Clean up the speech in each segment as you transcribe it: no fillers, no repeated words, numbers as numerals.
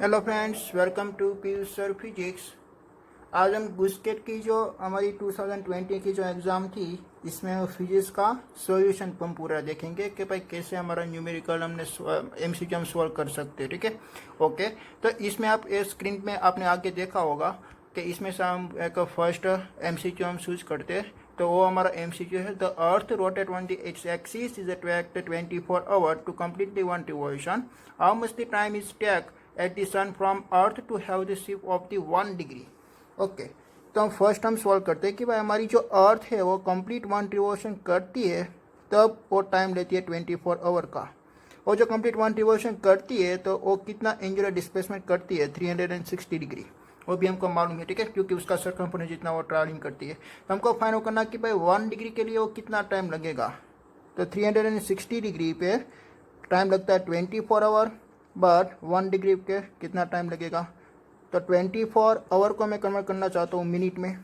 Hello friends, welcome to Piyush sir physics. आज हम गुस्केट की जो हमारी 2020 की जो एग्ज़ाम थी, इसमें हम फिजिक्स का सॉल्यूशन हम पूरा देखेंगे कि भाई कैसे हमारा न्यूमेरिकल हमने एमसीक्यू हम सॉल्व कर सकते हैं। ठीक है, ओके। तो इसमें आप स्क्रीन में आपने आगे देखा होगा कि इसमें से हम एक फर्स्ट एमसीक्यू हम चूज करते हैं। तो वो हमारा एमसीक्यू है, the earth rotate on the its axis is tract 24 hour to complete the one revolution. How much the time is take at the sun from earth to have the shift of the 1 degree. Okay, तो हम solve करते हैं कि भाई हमारी जो अर्थ है वो कंप्लीट वन रिवॉल्यूशन करती है, तब वो टाइम लेती है 24 आवर का। और जो कंप्लीट वन रिवॉल्यूशन करती है तो वो कितना एंगुलर डिस्प्लेसमेंट करती है, 360 डिग्री। वो भी हमको मालूम है, ठीक है, क्योंकि उसका सरकमफरेंस जितना वो ट्रैवलिंग करती है। तो हमको फाइंड करना कि भाई 1 डिग्री के लिए वो कितना टाइम लगेगा। तो 360 डिग्री पे टाइम लगता है 24 आवर, बट 1 डिग्री के कितना टाइम लगेगा। तो 24 आवर को मैं कन्वर्ट करना चाहता हूँ मिनट में,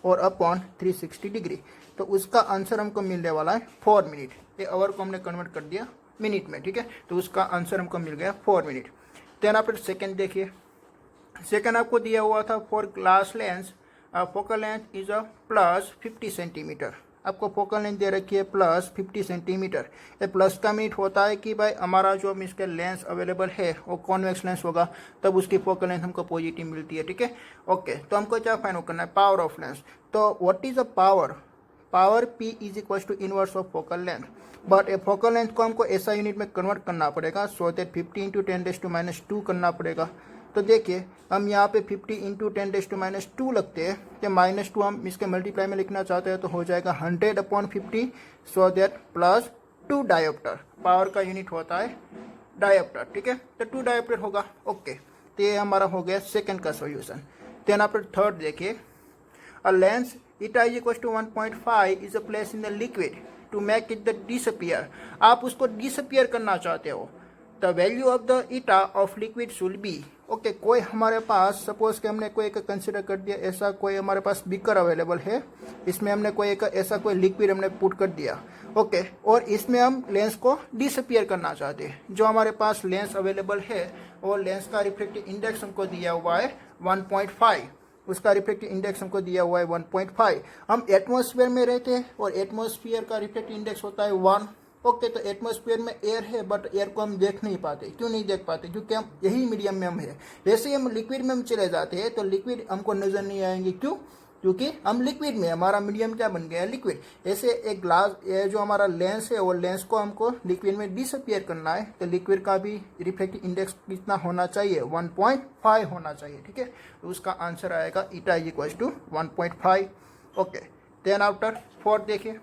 और अपॉन 360 डिग्री। तो उसका आंसर हमको मिलने वाला है 4 मिनट। ये आवर को हमने कन्वर्ट कर दिया मिनट में, ठीक है। तो उसका आंसर हमको मिल गया 4 मिनट। देन आप सेकेंड देखिए। सेकेंड आपको दिया हुआ था for glass lens, focal length is plus 50 centimetre. आपको फोकल लेंथ दे रखी है प्लस 50 सेंटीमीटर। ये प्लस का मीट होता है कि भाई हमारा जो इसका लेंस अवेलेबल है वो कॉन्वेक्स लेंस होगा, तब उसकी फोकल लेंथ हमको पॉजिटिव मिलती है, ठीक है, ओके। तो हमको क्या फाइंड करना है, पावर ऑफ लेंस। तो what is a power? Power P is equal to inverse of focal length. But a focal length को हमको ऐसा यूनिट में कन्वर्ट करना पड़ेगा, सो दैट 50 इंटू 10⁻² करना पड़ेगा। तो देखिए, हम यहाँ पे 50 इंटू 10⁻² लगते हैं, कि -2 हम इसके मल्टीप्लाई में लिखना चाहते हैं, तो हो जाएगा 100/50, so that plus 2 dioptre. Power का यूनिट होता है डायोप्टर, ठीक है, तो 2 डायोप्टर होगा, ओके। तो ये हमारा हो गया सेकंड का सॉल्यूशन। देन आप थर्ड देखिए। A lens eta is equals to 1.5 is a place in the liquid to make it the disappear. आप उसको disappear करना चाहते हो। The value of the eta of liquid should be, okay, कोई हमारे पास suppose कि हमने कोई एक कंसिडर कर दिया, ऐसा कोई हमारे पास बीकर अवेलेबल है, इसमें हमने कोई एक ऐसा कोई लिक्विड हमने पुट कर दिया, ओके, और इसमें हम लेंस को डिसअपियर करना चाहते हैं। जो हमारे पास लेंस अवेलेबल है वो लेंस का रिफ्लेक्टिव इंडेक्स हमको दिया हुआ है 1.5। उसका रिफ्लेक्टिव इंडेक्स हमको दिया हुआ है 1.5। हम एटमॉस्फेयर में रहते हैं और एटमॉस्फेयर का रिफ्लेक्टिव इंडेक्स होता है 1, ओके। तो एटमॉस्फेयर में एयर है, बट एयर को हम देख नहीं पाते। क्यों नहीं देख पाते? क्योंकि हम यही मीडियम में हम है। वैसे ही हम लिक्विड में हम चले जाते हैं तो लिक्विड हमको नजर नहीं आएंगे। क्यों? क्योंकि हम लिक्विड में, हमारा मीडियम क्या बन गया है, लिक्विड। ऐसे एक ग्लास, ये जो हमारा लेंस है वो लेंस को हमको लिक्विड में डिसअपियर करना है, तो लिक्विड का भी रिफ्लेक्टिव इंडेक्स कितना होना चाहिए, 1.5 होना चाहिए, ठीक है। तो उसका आंसर आएगा eta is equal to 1.5, okay. Then after fourth देखिए।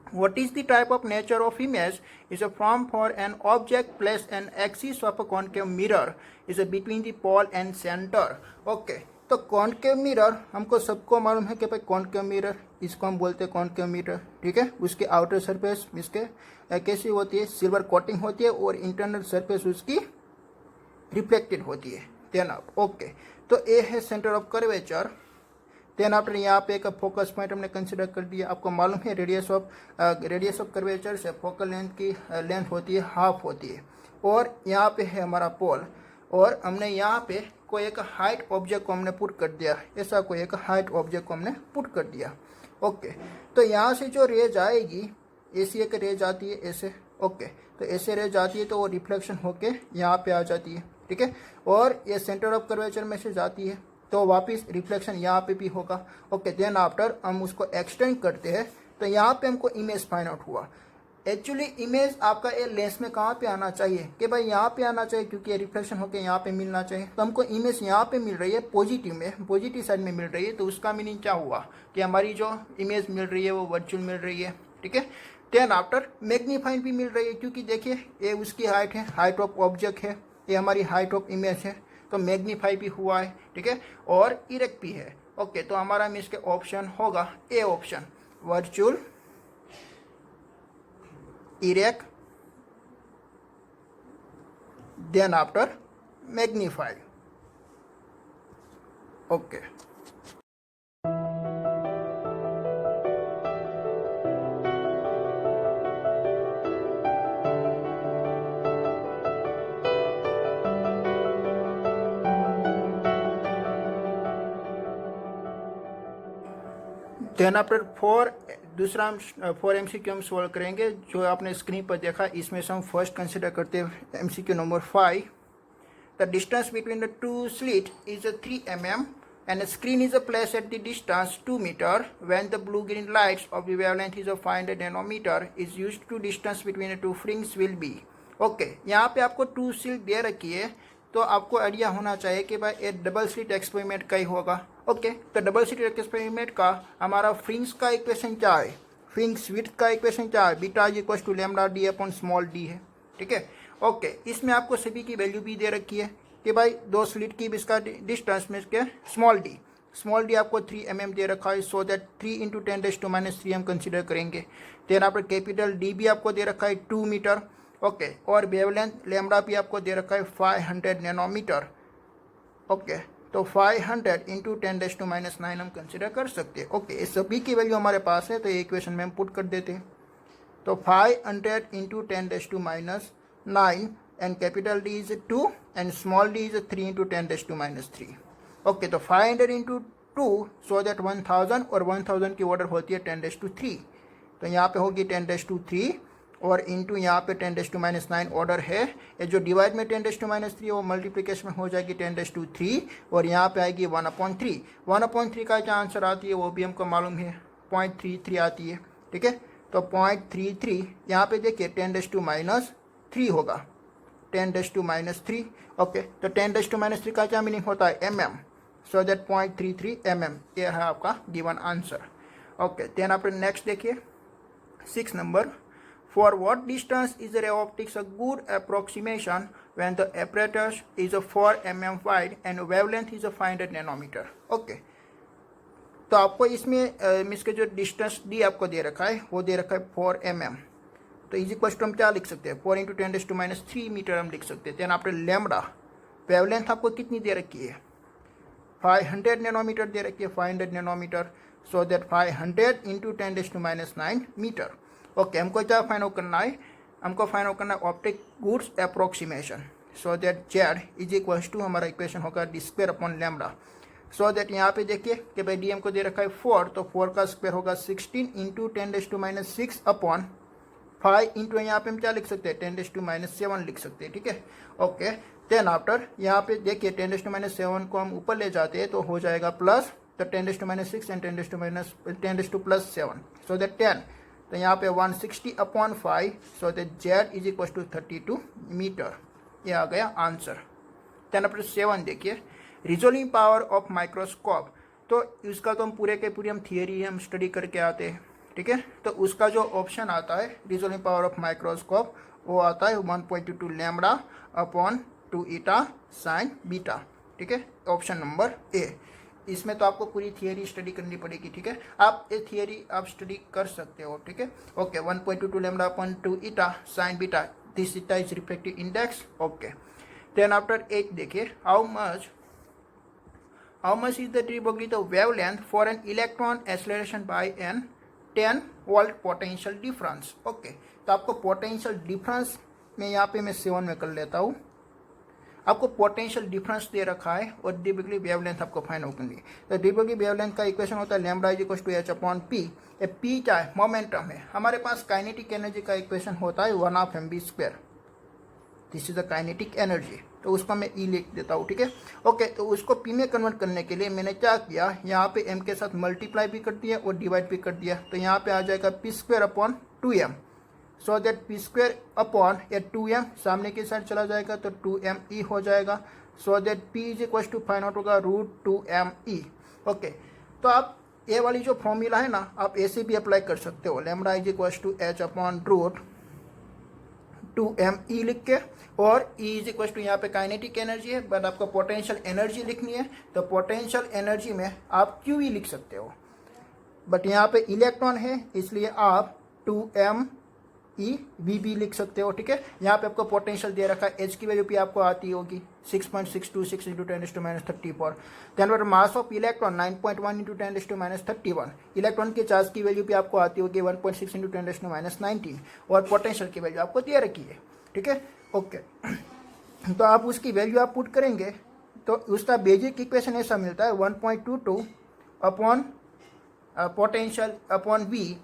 What is the type of nature of image is a form for an object placed an axis of a concave mirror is a between the pole and center, okay। तो concave mirror हमको सबको मालूम है कि भाई concave mirror, इसको हम बोलते हैं कॉन्केव मिरर, ठीक है। उसके आउटर सरफेस इसके कैसी होती है, सिल्वर कोटिंग होती है, और इंटरनल सरफेस उसकी रिफ्लेक्टेड होती है। देन आप ओके, तो ए है centre of curvature. Then after यहाँ पे एक फोकस पॉइंट हमने कंसिडर कर दिया। आपको मालूम है रेडियस ऑफ कर्वेचर से फोकल लेंथ की लेंथ होती है हाफ होती है। और यहाँ पे है हमारा पोल, और हमने यहाँ पे कोई एक हाइट ऑब्जेक्ट को हमने पुट कर दिया, ऐसा कोई एक हाइट ऑब्जेक्ट को हमने पुट कर दिया, ओके। तो यहाँ से जो रेज आएगी, ऐसी एक रेज आती है ऐसे, ओके। तो ऐसे रेज आती है तो वो रिफ्लेक्शन होके यहाँ पे आ जाती है, ठीक है। और ये सेंटर ऑफ कर्वेचर में से जाती है तो वापस रिफ्लेक्शन यहाँ पे भी होगा, ओके। देन आफ्टर हम उसको एक्सटेंड करते हैं, तो यहाँ पे हमको इमेज फाइंड आउट हुआ। एक्चुअली इमेज आपका ये लेंस में कहाँ पे आना चाहिए, कि भाई यहाँ पे आना चाहिए, क्योंकि ये रिफ्लेक्शन होकर यहाँ पे मिलना चाहिए। तो हमको इमेज यहाँ पे मिल रही है पॉजिटिव में, पॉजिटिव साइड में मिल रही है। तो उसका मीनिंग क्या हुआ कि हमारी जो इमेज मिल रही है वो वर्चुअल मिल रही है, ठीक है। देन आफ्टर मैग्नीफाइड भी मिल रही है, क्योंकि देखिए ये उसकी हाइट है, हाइट ऑफ ऑब्जेक्ट है, ये हमारी हाइट ऑफ इमेज है, तो मैग्नीफाई भी हुआ है, ठीक है, और इरेक्ट भी है, ओके। तो हमारा मिस के ऑप्शन होगा A option, virtual erect then after magnified, okay. Then after दूसरा हम 4 MCQ हम सॉल्व करेंगे जो आपने स्क्रीन पर देखा। इसमें से हम फर्स्ट कंसिडर करते हैं MCQ number 5। The distance between the two slit is 3 mm and a screen is placed at the distance 2 meter when the blue green lights of the wavelength is 500 nanometer is used to distance between the two fringes will be। Okay, यहाँ पे आपको 2 slit दे रखी है तो आपको idea होना चाहिए कि भाई ये डबल स्लिट एक्सपेरिमेंट का ही होगा। ओके, तो डबल स्लिट एक्सपेरिमेंट का हमारा फ्रिंज का इक्वेशन क्या है, फ्रिंज विड्थ का इक्वेशन क्या है, beta is equal to lambda D upon small d है। ठीक है, ओके, इसमें आपको सभी की वैल्यू भी दे रखी है कि भाई 2 स्लिट की इसका डिस्टेंस में के स्मॉल डी आपको 3 mm दे रखा है। सो दैट 3 × 10⁻³ हम कंसिडर करेंगे। देन आपको कैपिटल डी भी आपको दे रखा है 2 मीटर। ओके, और वेवलेंथ लैम्डा भी आपको दे रखा है 500 नैनोमीटर। ओके, तो 500 × 10⁻⁹ हम कंसिडर कर सकते हैं। ओके, इस सभी की वैल्यू हमारे पास है तो ये इक्वेशन में हम पुट कर देते हैं। तो 500 × 10⁻⁹ and capital D is 2 and small d is 3 × 10⁻3। Okay, तो 500 × 2 सो दैट 1000 और 1000 की ऑर्डर होती है 10⁻3। तो यहाँ पे होगी 10⁻3 और इंटू यहाँ पे 10⁻9 ऑर्डर है। ये जो डिवाइड में 10⁻3 वो मल्टीप्लिकेशन में हो जाएगी 10⁻3 और यहाँ पे आएगी 1/3। 1/3 का क्या आंसर आती है वो भी हमको मालूम है, 0.33 आती है। ठीक है, तो 0.33 यहाँ पे देखिए 10⁻3 होगा, 10⁻3। ओके, तो 10⁻3 का क्या मीनिंग होता है, mm। सो दैट 0.33 mm ये है आपका गिवन आंसर। ओके, देन आप नेक्स्ट देखिए 6 नंबर। For what distance is ray optics a good approximation when the apparatus is 4 mm wide and wavelength is 500 nanometre. Okay, तो आपको इसमें मीन्स के जो डिस्टेंस डी आपको दे रखा है वो दे रखा है 4 mm। तो इज इक्वल टू हम क्या लिख सकते हैं, 4 × 10⁻³ मीटर हम लिख सकते हैं। देन आफ्टर लैम्डा वेवलेंथ आपको कितनी दे रखी है, 500 नैनोमीटर दे रखी है, 500 nanometre. So that 500 × 10⁻9 metre. Okay, हमको क्या फाइंड आउट करना है, हमको फाइंड आउट करना है optic goods approximation. So that Z is equal to हमारा इक्वेशन होगा d² upon lambda. So that यहाँ पे देखिए कि भाई डी हमको दे रखा है 4, तो 4 का स्क्वायर होगा 16 × 10⁻6 अपॉन 5 इंटू यहाँ पे हम क्या लिख सकते हैं 10⁻7 लिख सकते हैं। ठीक है, ओके, देन आफ्टर यहाँ पे देखिए 10⁻7 को हम ऊपर ले जाते हैं तो हो जाएगा प्लस, तो 10⁻6 एंड 10⁻7 सो दैट 10, तो यहाँ पे 160 upon 5 so that Z is equal to 32 metre. ये आ गया आंसर। देन आफ्टर 7 देखिए रिजोल्विंग पावर ऑफ माइक्रोस्कोप। तो इसका तो हम पूरे के पूरे हम थियरी हम स्टडी करके आते हैं। ठीक है, तो उसका जो ऑप्शन आता है रिजोल्विंग पावर ऑफ माइक्रोस्कोप वो आता है 1.22 lambda upon 2 eta sine beta. ठीक है, ऑप्शन नंबर ए। इसमें तो आपको पूरी थियरी स्टडी करनी पड़ेगी। ठीक है, आप ये थियरी आप स्टडी कर सकते हो। ठीक है, okay, 1.22 lambda upon 2 eta sine beta, this eta is reflective index. Okay, then after 8 देखिए how much is the de-Broglie wavelength for an electron acceleration by an 10 volt potential difference. Okay, तो आपको potential difference में यहाँ पे मैं 7 में कर लेता हूँ। आपको पोटेंशियल डिफरेंस दे रखा है और de-Broglie वेवलेंथ आपको फाइंड आउट करनी है। तो de-Broglie वेवलेंथ का इक्वेशन होता है lambda is equal to h upon p। ये p क्या है, मोमेंटम है। हमारे पास काइनेटिक एनर्जी का इक्वेशन होता है 1/mv²। This is the kinetic energy, तो उसको मैं ई लिख देता हूँ। ठीक है, ओके, तो उसको पी में कन्वर्ट करने के लिए मैंने क्या किया, यहाँ पे एम के साथ मल्टीप्लाई भी कर दिया और डिवाइड भी कर दिया। तो यहाँ पे आ जाएगा p² upon 2m। So that p² upon 2m सामने की साइड चला जाएगा तो 2me हो जाएगा। So that p is equal to find out होगा √2me। ओके, तो आप ये वाली जो फॉर्मूला है ना आप ऐसे भी अप्लाई कर सकते हो, lambda is equal to h upon √2me लिख के, और E इज इक्वल टू यहाँ पे काइनेटिक एनर्जी है बट आपको पोटेंशियल एनर्जी लिखनी है तो पोटेंशियल एनर्जी में आप QE लिख सकते हो, बट यहाँ पे इलेक्ट्रॉन है इसलिए आप 2meVB लिख सकते हो। ठीक है, यहाँ पे आपको पोटेंशियल दे रखा है, H की वैल्यू भी आपको आती होगी 6.626 × 10⁻34। Then for mass of electron 9.1 × 10⁻31। Electron के चार्ज की वैल्यू भी आपको आती होगी 1.6 × 10⁻19 और पोटेंशियल की वैल्यू आपको दे रखी है। ठीक है, ओके, तो आप उसकी वैल्यू आप पुट करेंगे तो उसका बेसिक इक्वेशन ऐसा मिलता है 1.22 अपॉन पोटेंशियल अपॉन वी,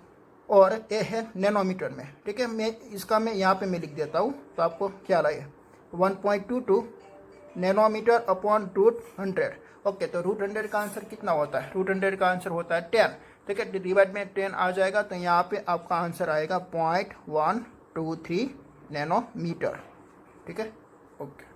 और ए है नैनोमीटर में, ठीक है। मैं यहाँ पे मैं लिख देता हूँ तो आपको ख्याल आए। 1.22 नैनोमीटर अपॉन √100। ओके, तो √100 का आंसर कितना होता है? √100 का आंसर होता है 10, ठीक है। डिवाइड में 10 आ जाएगा तो यहाँ पे आपका आंसर आएगा 0.123 नैनोमीटर, ठीक है। Okay,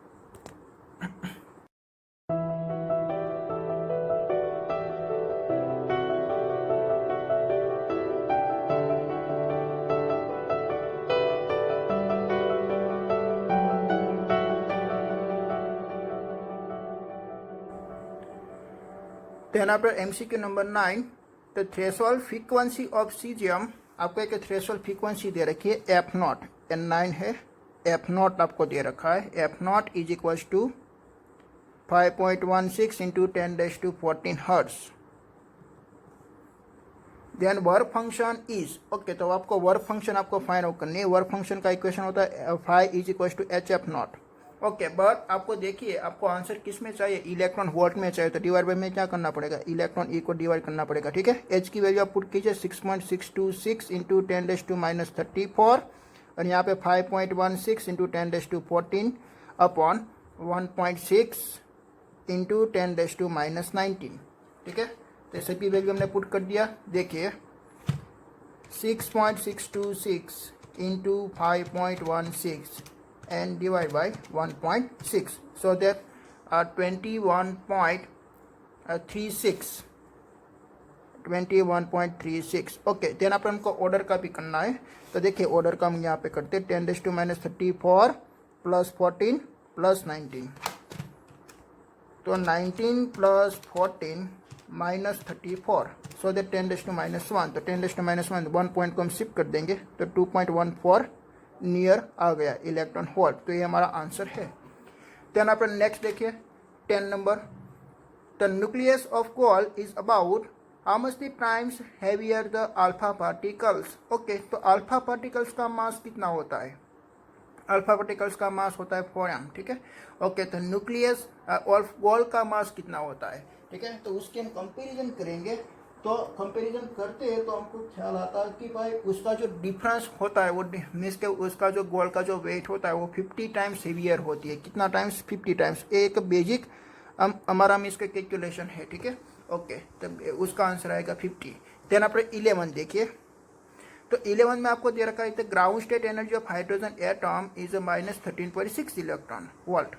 then after MCQ number 9, the threshold frequency of caesium. आपको एक थ्रेशोल्ड फ्रीक्वेंसी दे रखी है F0, N9 है, F0 आपको दे रखा है। F0 is equals to 5.16 into 10⁻14 hertz. Then work function is, okay, तो आपको वर्क फंक्शन आपको फाइंड आउट करनी है। वर्क फंक्शन का इक्वेशन होता है F is equals to HF0। Okay, but आपको देखिए आपको आंसर किस में चाहिए? इलेक्ट्रॉन वोल्ट में चाहिए, तो डिवाइड बाय में क्या करना पड़ेगा? इलेक्ट्रॉन ई को डिवाइड करना पड़ेगा, ठीक है। एच की वैल्यू आप पुट कीजिए 6.626 इंटू 10⁻34, और यहाँ पे 5.16 इंटू 10⁻14 अपॉन 1.6 इंटू 10⁻19, ठीक है। तो सभी वैल्यू हमने पुट कर दिया। देखिए 6.626 into 5.16 and divide by 1.6, so that 21.36 okay. Then अपन हमको ऑर्डर का भी करना है, तो देखिए ऑर्डर का हम यहाँ पे करते हैं 10⁻34 प्लस 14 प्लस 19, तो 19 प्लस 14 माइनस 34, सो दैट 10⁻1, तो 10⁻1 1 पॉइंट को हम शिफ्ट कर देंगे तो 2.14 नियर आ गया इलेक्ट्रॉन वोल्ट, तो ये हमारा आंसर है। देन अपन नेक्स्ट देखिए 10 number, the nucleus of gold is about how much the times heavier the alpha particles. Okay, तो अल्फा पार्टिकल्स का मास कितना होता है? अल्फा पार्टिकल्स का मास होता है 4m, ठीक है। ओके, तो न्यूक्लियस ऑफ गोल्ड का मास कितना होता है, ठीक है। तो उसके हम कंपेरिजन करेंगे, तो कंपैरिजन करते हैं तो हमको ख्याल आता है कि भाई उसका जो डिफरेंस होता है वो मीन्स के उसका जो गोल्ड का जो वेट होता है वो 50 टाइम्स हेवियर होती है। कितना टाइम्स? 50 टाइम्स। एक बेसिक हमारा मीन्स का कैलकुलेशन है, ठीक है। ओके, तो उसका आंसर आएगा 50। देन आपने 11 देखिए, तो 11 में आपको दे रखा है the ground state energy of hydrogen atom is -13.6 electron volt.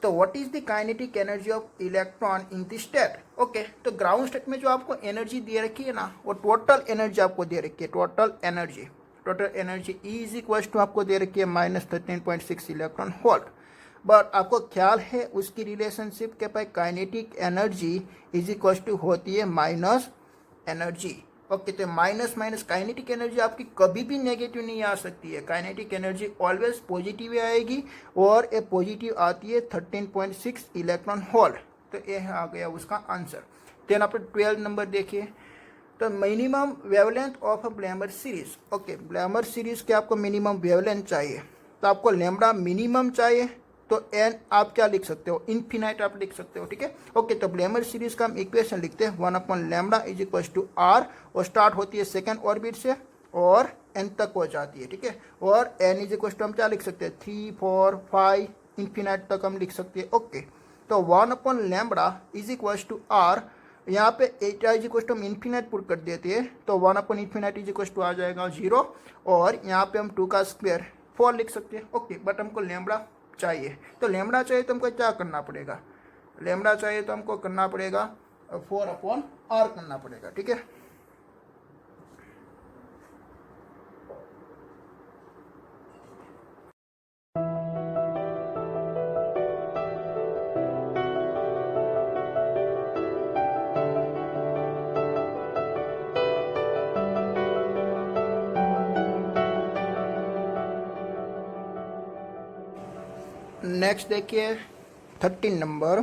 तो what is the kinetic energy of electron in this state? Okay, तो ग्राउंड स्टेट में जो आपको एनर्जी दे रखी है ना, वो टोटल एनर्जी आपको दे रखी है। Total energy is equal to आपको दे रखी है -13.6 इलेक्ट्रॉन वोल्ट। बट आपको ख्याल है उसकी रिलेशनशिप के पास kinetic energy is equal to होती है माइनस एनर्जी। ओके, तो माइनस माइनस काइनेटिक एनर्जी आपकी कभी भी नेगेटिव नहीं आ सकती है। काइनेटिक एनर्जी ऑलवेज पॉजिटिव आएगी, और ये पॉजिटिव आती है 13.6 इलेक्ट्रॉन वोल्ट। तो ये आ गया उसका आंसर। देन आप 12 नंबर देखिए, तो minimum wavelength of a Balmer series. Okay, Balmer series के आपको मिनिमम वेवलेंथ चाहिए, तो आपको लैम्बडा मिनिमम चाहिए, तो एन आप क्या लिख सकते हो? इन्फिनाइट आप लिख सकते हो, ठीक है। ओके, तो ब्लैमर सीरीज का हम इक्वेशन लिखते हैं 1/λ इज इक्वल टू r, और स्टार्ट होती है सेकेंड ऑर्बिट से और एन तक हो जाती है, ठीक है। और एन इज इक्वल टू हम क्या लिख सकते हैं? 3, 4, 5 इन्फिनाइट तक हम लिख सकते हैं। ओके, तो 1/λ इज इक्वल टू r, यहाँ पे एटा इज इक्वल टू हम इन्फिनाइट पुट कर देते हैं, तो 1/∞ इज इक्वल टू आ जाएगा 0, और यहाँ पे हम 2 का स्क्वायर 4 लिख सकते हैं। ओके, बट हमको लैम्बडा चाहिए, तो लैम्बडा चाहिए तो हमको क्या करना पड़ेगा? लैम्बडा चाहिए तो हमको करना पड़ेगा 4/r करना पड़ेगा, ठीक है। नेक्स्ट देखिए 13 नंबर,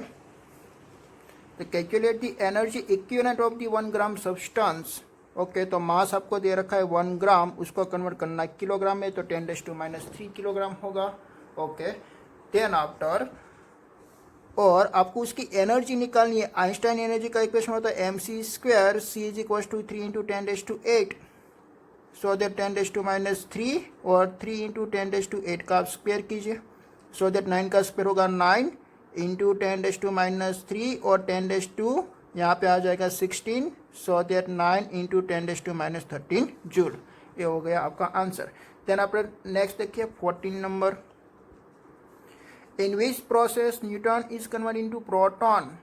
तो calculate the energy equivalent of the 1 gram substance. Okay, तो मास आपको दे रखा है 1 ग्राम, उसको कन्वर्ट करना है किलोग्राम में, तो 10⁻³ किलोग्राम होगा। ओके, देन आफ्टर और आपको उसकी एनर्जी निकालनी है। आइंस्टाइन एनर्जी का इक्वेशन होता है mc² c is equal to 3 into 10⁸ so that 10⁻³ और 3 इंटू 10⁸ का आप स्क्वेयर कीजिए, सो दैट 9 का स्क्वेयर होगा 9 इंटू 10⁻³ और 10 यहाँ पे आ जाएगा 16, सो दैट 9 इंटू 10⁻13 जूल। ये हो गया आपका आंसर। देन आप नेक्स्ट देखिए 14 number, in which process neutron is convert into proton.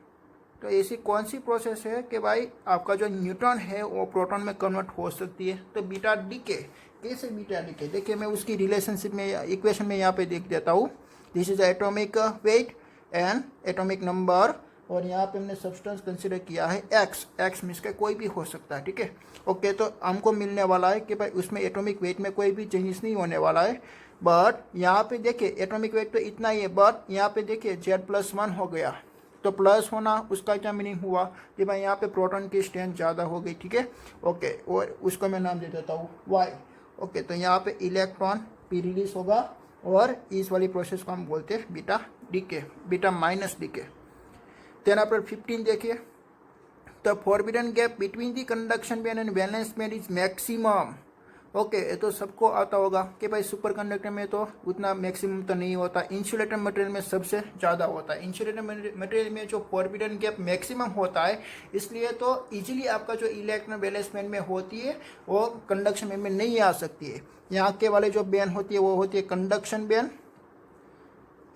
तो ऐसी कौन सी प्रोसेस है कि भाई आपका जो न्यूट्रॉन है वो प्रोटॉन में कन्वर्ट हो सकती है। तो बीटा डीके, कैसे बीटा डीके, देखिए मैं उसकी रिलेशनशिप में इक्वेशन में यहाँ पे देख देता हूँ। This is atomic weight and atomic number, और यहाँ पे हमने सब्सटेंस कंसिडर किया है एक्स मीन्स के कोई भी हो सकता है, ठीक है। ओके, तो हमको मिलने वाला है कि भाई उसमें एटॉमिक वेट में कोई भी चेंजेस नहीं होने वाला है। बट यहाँ पे देखिए एटॉमिक वेट तो इतना ही है, बट यहाँ पे देखिए Z+1 हो गया, तो प्लस होना उसका क्या मीनिंग हुआ कि भाई यहाँ पे प्रोटॉन की स्ट्रेंथ ज़्यादा हो गई, ठीक है। ओके, और उसको मैं नाम दे देता हूँ Y। ओके, तो यहाँ पे इलेक्ट्रॉन भी रिलीज होगा, और इस वाली प्रोसेस को हम बोलते हैं beta decay, beta minus decay. Then आप 15 देखिए, the forbidden gap between the conduction band and valence band is maximum. Okay, ये तो सबको आता होगा कि भाई सुपर कंडक्टर में तो उतना मैक्सिमम तो नहीं होता, इंसुलेटर मटेरियल में सबसे ज़्यादा होता है। इंसुलेटर मटेरियल में जो फॉरबिडन गैप मैक्सिमम होता है, इसलिए तो इजीली आपका जो इलेक्ट्रॉन वैलेंस बैंड में होती है वो कंडक्शन बैंड में नहीं आ सकती है। यहाँ के वाले जो बैंड होती है वो होती है कंडक्शन बैंड,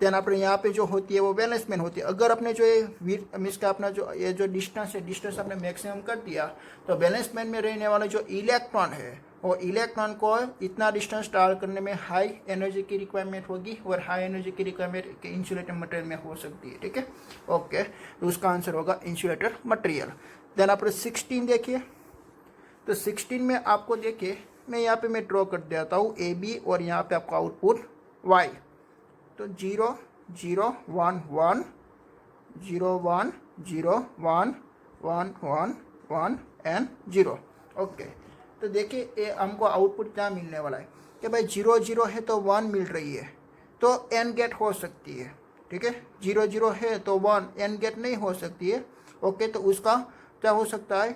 देन अपने यहाँ पे जो होती है वो वैलेंस बैंड होती है। अगर अपने जो ये मीन्स का अपना जो ये जो डिस्टेंस है, डिस्टेंस आपने मैक्सिमम कर दिया, तो वैलेंस बैंड में रहने वाला जो इलेक्ट्रॉन है वो इलेक्ट्रॉन को इतना डिस्टेंस ट्रैवल करने में हाई एनर्जी की रिक्वायरमेंट होगी, और हाई एनर्जी की रिक्वायरमेंट इंसुलेटर मटेरियल में हो सकती है, ठीक है। ओके, तो उसका आंसर होगा इंसुलेटर मटेरियल। देन आप 16 देखिए, तो 16 में आपको देखिए मैं यहाँ पे मैं ड्रॉ कर देता हूँ AB, और यहाँ पे आपका आउटपुट Y। तो 0 0 1 1 0 1 0 1 1 1 1 एंड 0। ओके, तो देखिए ये हमको आउटपुट क्या मिलने वाला है कि भाई 0 0 है तो 1 मिल रही है, तो एन गेट हो सकती है, ठीक है। 0 0 है तो 1 एन गेट नहीं हो सकती है। ओके, तो उसका क्या हो सकता है,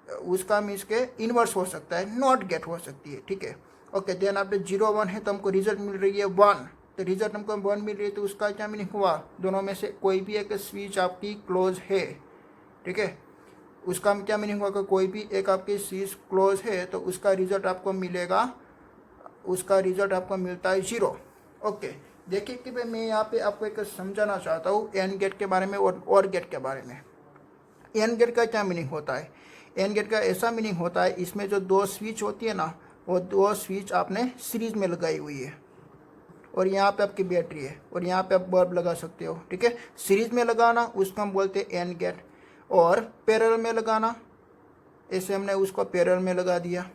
उसका मीन्स के इन्वर्स हो सकता है, नॉट गेट हो सकती है, ठीक है। ओके, देन आप 0 1 है तो हमको रिजल्ट मिल रही है 1, तो रिजल्ट हमको 1 मिल रही है, तो उसका क्या मीनिंग हुआ, दोनों में से कोई भी एक स्विच आपकी क्लोज है, ठीक है। उसका क्या मीनिंग हुआ कि कोई भी एक आपकी स्विच क्लोज है तो उसका रिजल्ट आपको मिलेगा, उसका रिजल्ट आपको मिलता है 0। ओके, देखिए कि भाई मैं यहाँ पे आपको एक समझाना चाहता हूँ एन गेट के बारे में और गेट के बारे में। एन गेट का क्या मीनिंग होता है, एन गेट का ऐसा मीनिंग होता है इसमें जो दो स्विच होती है ना, वो दो स्विच आपने सीरीज में लगाई हुई है, और यहाँ पे आपकी बैटरी है, और यहाँ पे आप बल्ब लगा सकते हो, ठीक है। सीरीज में लगाना उसको हम बोलते हैं एन गेट, और पैरेलल में लगाना, ऐसे हमने उसको पैरेलल में लगा दिया,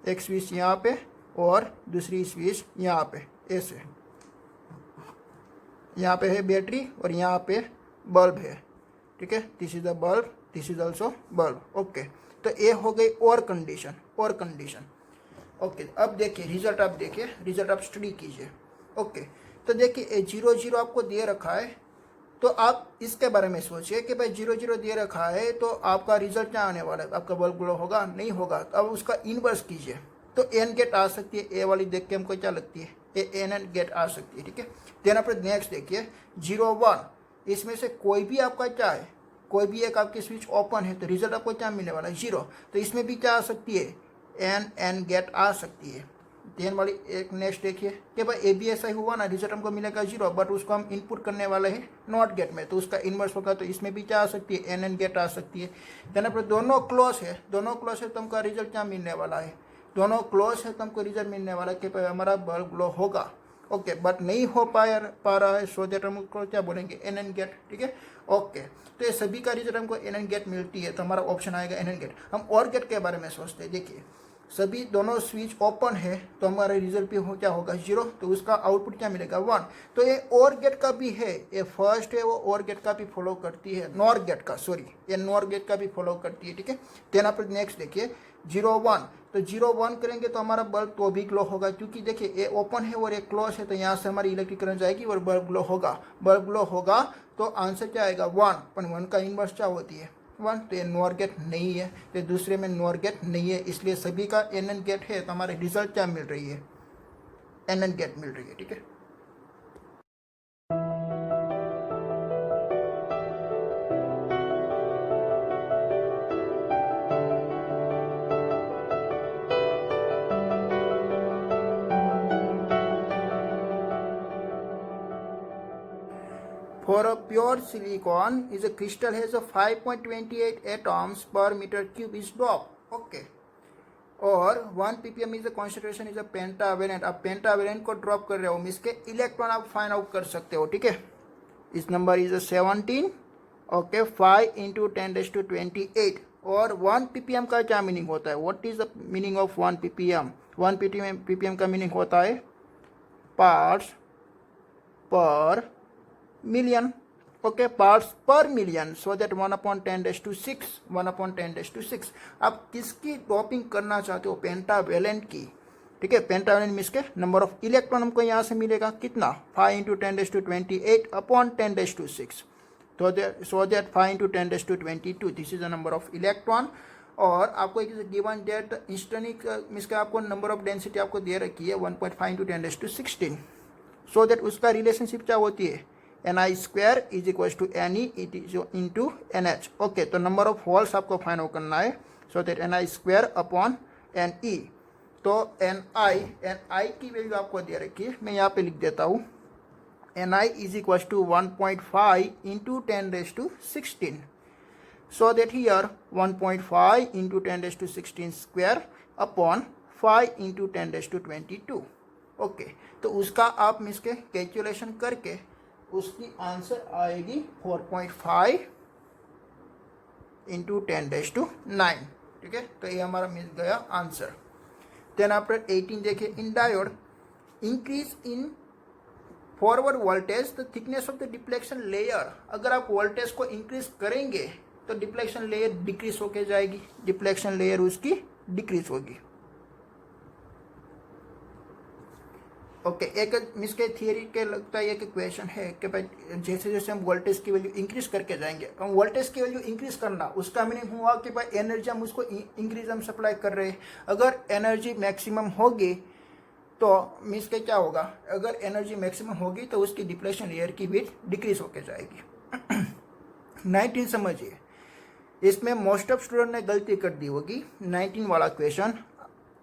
एक स्विच यहाँ पे और दूसरी स्विच यहाँ पे, ऐसे यहाँ पे है बैटरी और यहाँ पे बल्ब है, ठीक है। This is the bulb, this is also bulb. Okay, तो ये हो गई और कंडीशन, और कंडीशन। ओके, अब देखिए रिजल्ट, आप देखिए रिजल्ट, आप स्टडी कीजिए। ओके, तो देखिए 0 0 आपको दे रखा है, तो आप इसके बारे में सोचिए कि भाई 0 0 दे रखा है तो आपका रिजल्ट क्या आने वाला है, आपका बल्ब ग्लो होगा, नहीं होगा। तो अब उसका इनवर्स कीजिए, तो एन गेट आ सकती है, ए वाली देख के हमको क्या लगती है, एन गेट आ सकती है, ठीक है। देन आप नेक्स्ट देखिए 0 1, इसमें से कोई भी आपका क्या है, कोई भी एक आपकी स्विच ओपन है, तो रिजल्ट आपको क्या मिलने वाला है 0। तो इसमें भी क्या आ सकती है, एन गेट आ सकती है। देन वाली एक नेक्स्ट देखिए कि भाई ए बी ऐसा ही हुआ ना, रिजल्ट हमको मिलेगा 0, बट उसको हम इनपुट करने वाले हैं नॉट गेट में, तो उसका इनवर्स होगा, तो इसमें भी क्या आ सकती है, एन गेट आ सकती है। देन अपने दोनों क्लोज है, दोनों क्लोज है तो हमका रिजल्ट क्या मिलने वाला है, दोनों क्लोज है तो हमको रिजल्ट मिलने वाला है कि भाई हमारा बल्ब ग्लो होगा। ओके, बट नहीं हो पा रहा है, सो दैट हमको क्या बोलेंगे, एन गेट, ठीक है। ओके, तो ये सभी का रिजल्ट हमको एन गेट मिलती है, तो हमारा ऑप्शन आएगा एन गेट। हम और गेट के बारे में सोचते हैं, देखिए सभी दोनों स्विच ओपन है तो हमारा रिजल्ट भी क्या होगा 0, तो उसका आउटपुट क्या मिलेगा 1। तो ये और गेट का भी है, ये फर्स्ट है वो और गेट का भी फॉलो करती है, नॉर गेट का, सॉरी ये नॉर गेट का भी फॉलो करती है, ठीक है। देन आप नेक्स्ट देखिए 0 1, तो 0 1 करेंगे तो हमारा बल्ब तो भी ग्लो होगा, क्योंकि देखिए ये ओपन है और ये क्लोज है, तो यहाँ से हमारी इलेक्ट्रिक करंट जाएगी और बल्ब ग्लो होगा, बल्ब ग्लो होगा तो आंसर क्या आएगा 1, पर 1 का इनवर्स क्या होती है 1, तो ये नॉर गेट नहीं है, तो दूसरे में नॉर गेट नहीं है, इसलिए सभी का एन गेट है, तो हमारे रिजल्ट क्या मिल रही है एन गेट मिल रही है। ठीक है, For a pure silicon, is a crystal has a 5.28 atoms per meter cube is drop. Okay. और 1 ppm is a concentration is a pentavalent. आप पेंटावेलेंट को ड्रॉप कर रहे हो, इसके इलेक्ट्रॉन आप फाइंड आउट कर सकते हो। ठीक है, इस नंबर इज 17। Okay, 5 into 10⁻28। और 1 ppm का क्या मीनिंग होता है, what is the meaning of 1 ppm? 1 ppm का मीनिंग होता है पार्ट्स पर मिलियन। ओके, पार्ट्स पर मिलियन, सो दैट 1/10⁻6, 1/10⁻6। आप किसकी ड्रॉपिंग करना चाहते हो, पेंटावेलेंट की। ठीक है, पेंटावेलेंट मीन्स के नंबर ऑफ इलेक्ट्रॉन हमको यहाँ से मिलेगा कितना 5 into 10⁻28 upon 10⁻6, so that 5 into 10⁻22, this is the number of electron. और आपको एक गिवन डेट इंस्टेंटिक मीन्स के आपको नंबर ऑफ डेंसिटी आपको दे रखी है 1.5 इंटू 10⁻16, सो दैट उसका रिलेशनशिप क्या होती है Ni² is equal to Ne into NH। Okay, तो नंबर ऑफ होल्स आपको फाइंड आउट करना है, so that Ni² upon Ne। तो Ni की वैल्यू आपको दे रखी है, मैं यहाँ पे लिख देता हूँ Ni is equal to 1.5 into 10⁻16, so that here 1.5 into 10⁻16 square upon 5 into 10⁻22। Okay, तो उसका आप मिस के कैलकुलेशन करके उसकी आंसर आएगी 4.5 इंटू 10⁻9। ठीक है, तो ये हमारा मिल गया आंसर। देन आफ्टर 18 देखिए, in diode increase in forward voltage the thickness of the depletion layer. अगर आप वोल्टेज को इंक्रीज करेंगे तो डिप्लेक्शन लेयर डिक्रीज होके जाएगी, डिप्लेक्शन लेयर उसकी डिक्रीज होगी। ओके, एक मिस के थियरी के लगता है एक क्वेश्चन है कि भाई जैसे जैसे हम वोल्टेज की वैल्यू इंक्रीज करके जाएंगे, हम वोल्टेज की वैल्यू इंक्रीज करना, उसका मीनिंग हुआ कि भाई एनर्जी हम उसको इंक्रीज हम सप्लाई कर रहे हैं। अगर एनर्जी मैक्सिमम होगी तो मिस के क्या होगा, अगर एनर्जी मैक्सिमम होगी तो उसकी डिप्लेशन लेयर की विड्थ डिक्रीज होके जाएगी। 19 समझिए, इसमें मोस्ट ऑफ स्टूडेंट ने गलती कर दी होगी। 19 वाला क्वेश्चन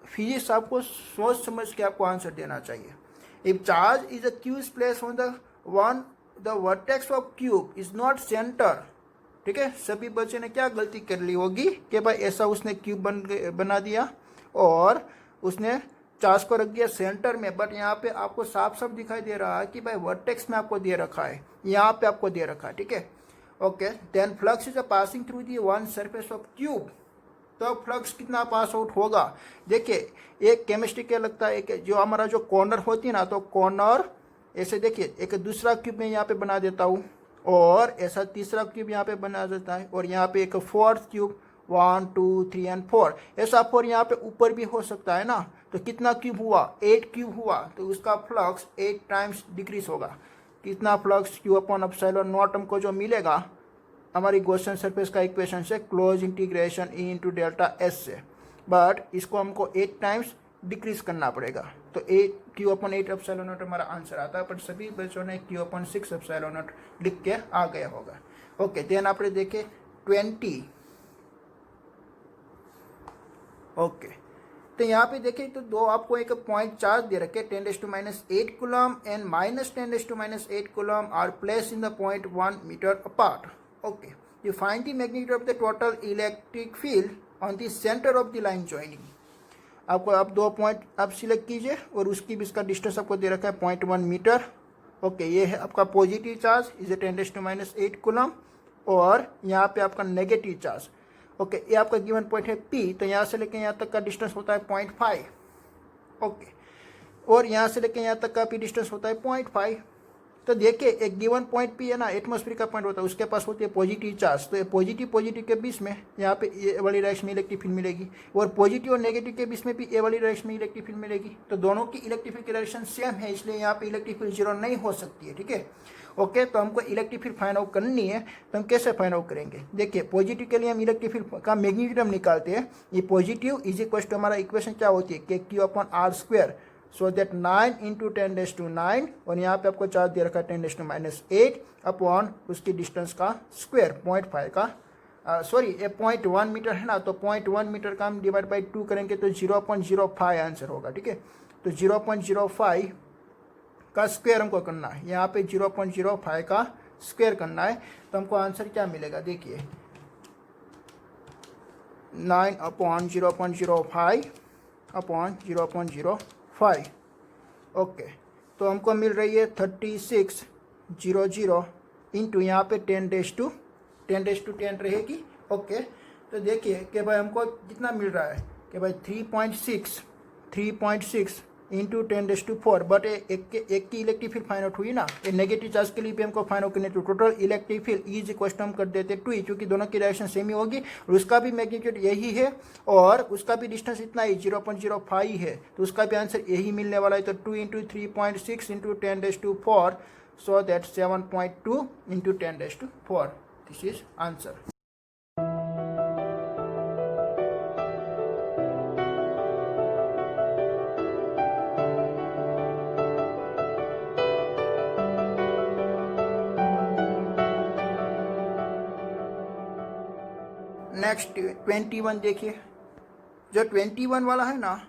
फिजिक्स आपको सोच समझ के आपको आंसर देना चाहिए। If charge is a cube placed on the vertex of cube is not center। ठीक है, सभी बच्चे ने क्या गलती कर ली होगी कि भाई ऐसा उसने क्यूब बना दिया और उसने चार्ज को रख दिया सेंटर में, बट यहाँ पे आपको साफ साफ दिखाई दे रहा है कि भाई वर्टेक्स में आपको दे रखा है, यहाँ पे आपको दे रखा है। ठीक है, okay, then flux is passing through the one surface of cube. तो फ्लक्स कितना पास आउट होगा, देखिए एक केमिस्ट्री क्या लगता है कि जो हमारा जो कॉर्नर होती है ना, तो कॉर्नर ऐसे देखिए एक दूसरा क्यूब में यहाँ पे बना देता हूँ और ऐसा तीसरा क्यूब यहाँ पे बना देता है और यहाँ पे एक फोर्थ क्यूब 1 2 3 एंड 4, ऐसा 4 यहाँ पे ऊपर भी हो सकता है ना। तो कितना क्यूब हुआ 8 क्यूब हुआ, तो उसका फ्लक्स 8 टाइम्स डिक्रीज होगा। कितना flux Q upon epsilon not हमको जो मिलेगा हमारी गॉसियन सरफेस का इक्वेशन से close integration E into delta S से, बट इसको हमको 8 टाइम्स डिक्रीज करना पड़ेगा। तो 8 क्यू अपॉन 8 एप्सिलॉन नॉट हमारा आंसर आता है, पर सभी बच्चों ने क्यू अपॉन 6 एप्सिलॉन नॉट लिख के आ गया होगा। ओके, देन आपने देखे 20। ओके, तो यहाँ पे देखिए तो दो आपको एक पॉइंट चार्ज दे रखे 10⁻8 coulomb and -10⁻8 coulomb are place in the point 1 metre apart. Okay, you find the magnitude of the total electric field on the center of the line joining। आपको आप 2 पॉइंट आप सिलेक्ट कीजिए और उसकी भी इसका डिस्टेंस आपको दे रखा है 0.1 मीटर। ओके, ये है आपका पॉजिटिव चार्ज इज 10⁻8 कूलम और यहाँ पे आपका नेगेटिव चार्ज। ओके, ये आपका गिवन पॉइंट है P, तो यहाँ से लेकर यहाँ तक का डिस्टेंस होता है 0.5। ओके, और यहाँ से लेकर यहाँ तक का भी डिस्टेंस होता है 0.5। तो देखिए एक गिवन पॉइंट P है ना, एटमॉस्फेयर का पॉइंट होता है, उसके पास होती है पॉजिटिव चार्ज। तो ये पॉजिटिव के बीच में यहाँ पे ए वाली डायरेक्शन में इलेक्ट्रिक फील्ड मिलेगी और पॉजिटिव और नेगेटिव के बीच में भी ए वाली डायरेक्शन में इलेक्ट्रिक फील्ड मिलेगी। तो दोनों की इलेक्ट्रिक फील्ड की डायरेक्शन सेम है, इसलिए यहाँ पे इलेक्ट्रिक फील्ड 0 नहीं हो सकती है। ठीक है, ओके, तो हमको इलेक्ट्रिक फील्ड फाइंड आउट करनी है, तो हम कैसे फाइंड आउट करेंगे? देखिए, पॉजिटिव के लिए हम इलेक्ट्रिक फील्ड का मैग्नीट्यूड हम निकालते हैं। ये पॉजिटिव इज इक्वल टू हमारा इक्वेशन क्या होती है, k q upon r square, so that 9 into 10⁻⁹, और यहाँ पे आपको चार्ज दे रखा है 10⁻⁸ अपॉन उसकी डिस्टेंस का स्क्वायर 0.5 का, सॉरी ये 0.1 मीटर है ना, तो 0.1 मीटर का हम डिवाइड बाई 2 करेंगे तो 0.05 आंसर होगा। ठीक है, तो 0.05 का स्क्वायर हमको करना है, यहाँ पे 0.05 का स्क्वायर करना है, तो हमको आंसर क्या मिलेगा? देखिए 9 अपॉन 0.05 अपॉन 0.05, ओके, तो हमको मिल रही है 3600 इंटू यहाँ पे 10⁻10 रहेगी। ओके, तो देखिए कि भाई हमको कितना मिल रहा है कि भाई 3.6 इंटू 10⁻⁴, बट एक की इलेक्ट्रिक फील्ड फाइंड आउट हुई ना, ये नेगेटिव चार्ज के लिए भी हमको फाइंड आउट करने, तो total electric field is equal to हम कर देते 2, क्योंकि दोनों की डायरेक्शन सेम ही होगी और उसका भी मैग्नीट्यूड यही है और उसका भी डिस्टेंस इतना ही 0.05 है, तो उसका भी आंसर यही मिलने वाला है। तो 2 into 3.6 into 10⁻⁴, so that 7.2 into 10⁻⁴, this is answer. Next 21 देखिए, जो 21 वाला है ना,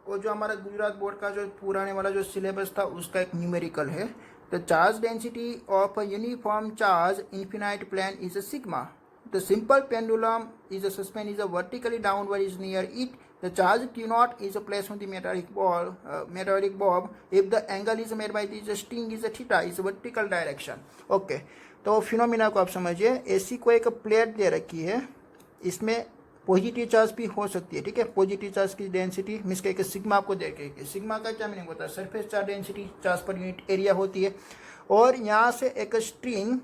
वो जो हमारा गुजरात बोर्ड का जो पुराने वाला जो सिलेबस था उसका एक न्यूमेरिकल है। The charge density of a uniform charge infinite plane is a sigma, the simple pendulum is a suspend is a vertically downward is near it, the charge Q0 is placed on the metallic bob if the angle is made by the string is a theta is vertical direction। Okay, तो phenomena को आप समझिए, ऐसी कोई एक plate दे रखी है, इसमें पॉजिटिव चार्ज भी हो सकती है। ठीक है, पॉजिटिव चार्ज की डेंसिटी मीन्स के सिग्मा आपको देखेंगे, सिग्मा का क्या मीनिंग होता है? Surface charge density, charge per unit area होती है। और यहाँ से एक स्ट्रिंग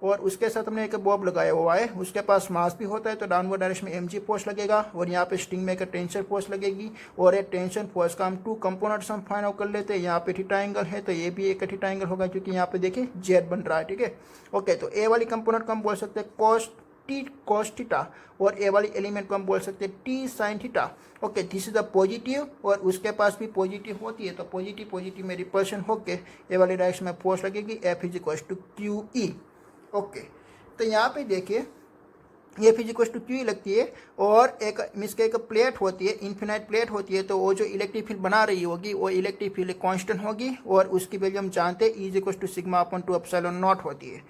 और उसके साथ हमने एक बॉब लगाया हुआ है, उसके पास मास भी होता है, तो डाउनवर्ड डायरेक्शन में mg फोर्स लगेगा और यहाँ पे स्ट्रिंग में एक टेंशन फोर्स लगेगी, और एक टेंशन फोर्स का हम 2 कंपोनेंट्स हम फाइंड आउट कर लेते हैं। यहाँ पे थीटा एंगल है तो ये भी एक थीटा एंगल होगा, क्योंकि यहाँ पे देखिए जेड बन रहा है। ठीक है, ओके, तो ए वाली कंपोनेंट को हम बोल सकते हैं cos थीटा, और ए वाली एलिमेंट को हम बोल सकते हैं t sin theta. Okay, this is the positive, और उसके पास भी पॉजिटिव होती है, तो पॉजिटिव में रिपल्शन होके ए वाली डायरेक्शन में फोर्स लगेगी, F is equal to QE। Okay, तो यहाँ पे देखिए F is equal to QE लगती है, और एक मीन्स के एक प्लेट होती है, इन्फिनाइट प्लेट होती है, तो वो जो इलेक्ट्रिक फील्ड बना रही होगी वो इलेक्ट्रिक फील्ड कांस्टेंट होगी, और उसकी वैल्यू हम जानते हैं E is equal to sigma upon 2 epsilon naught होती है।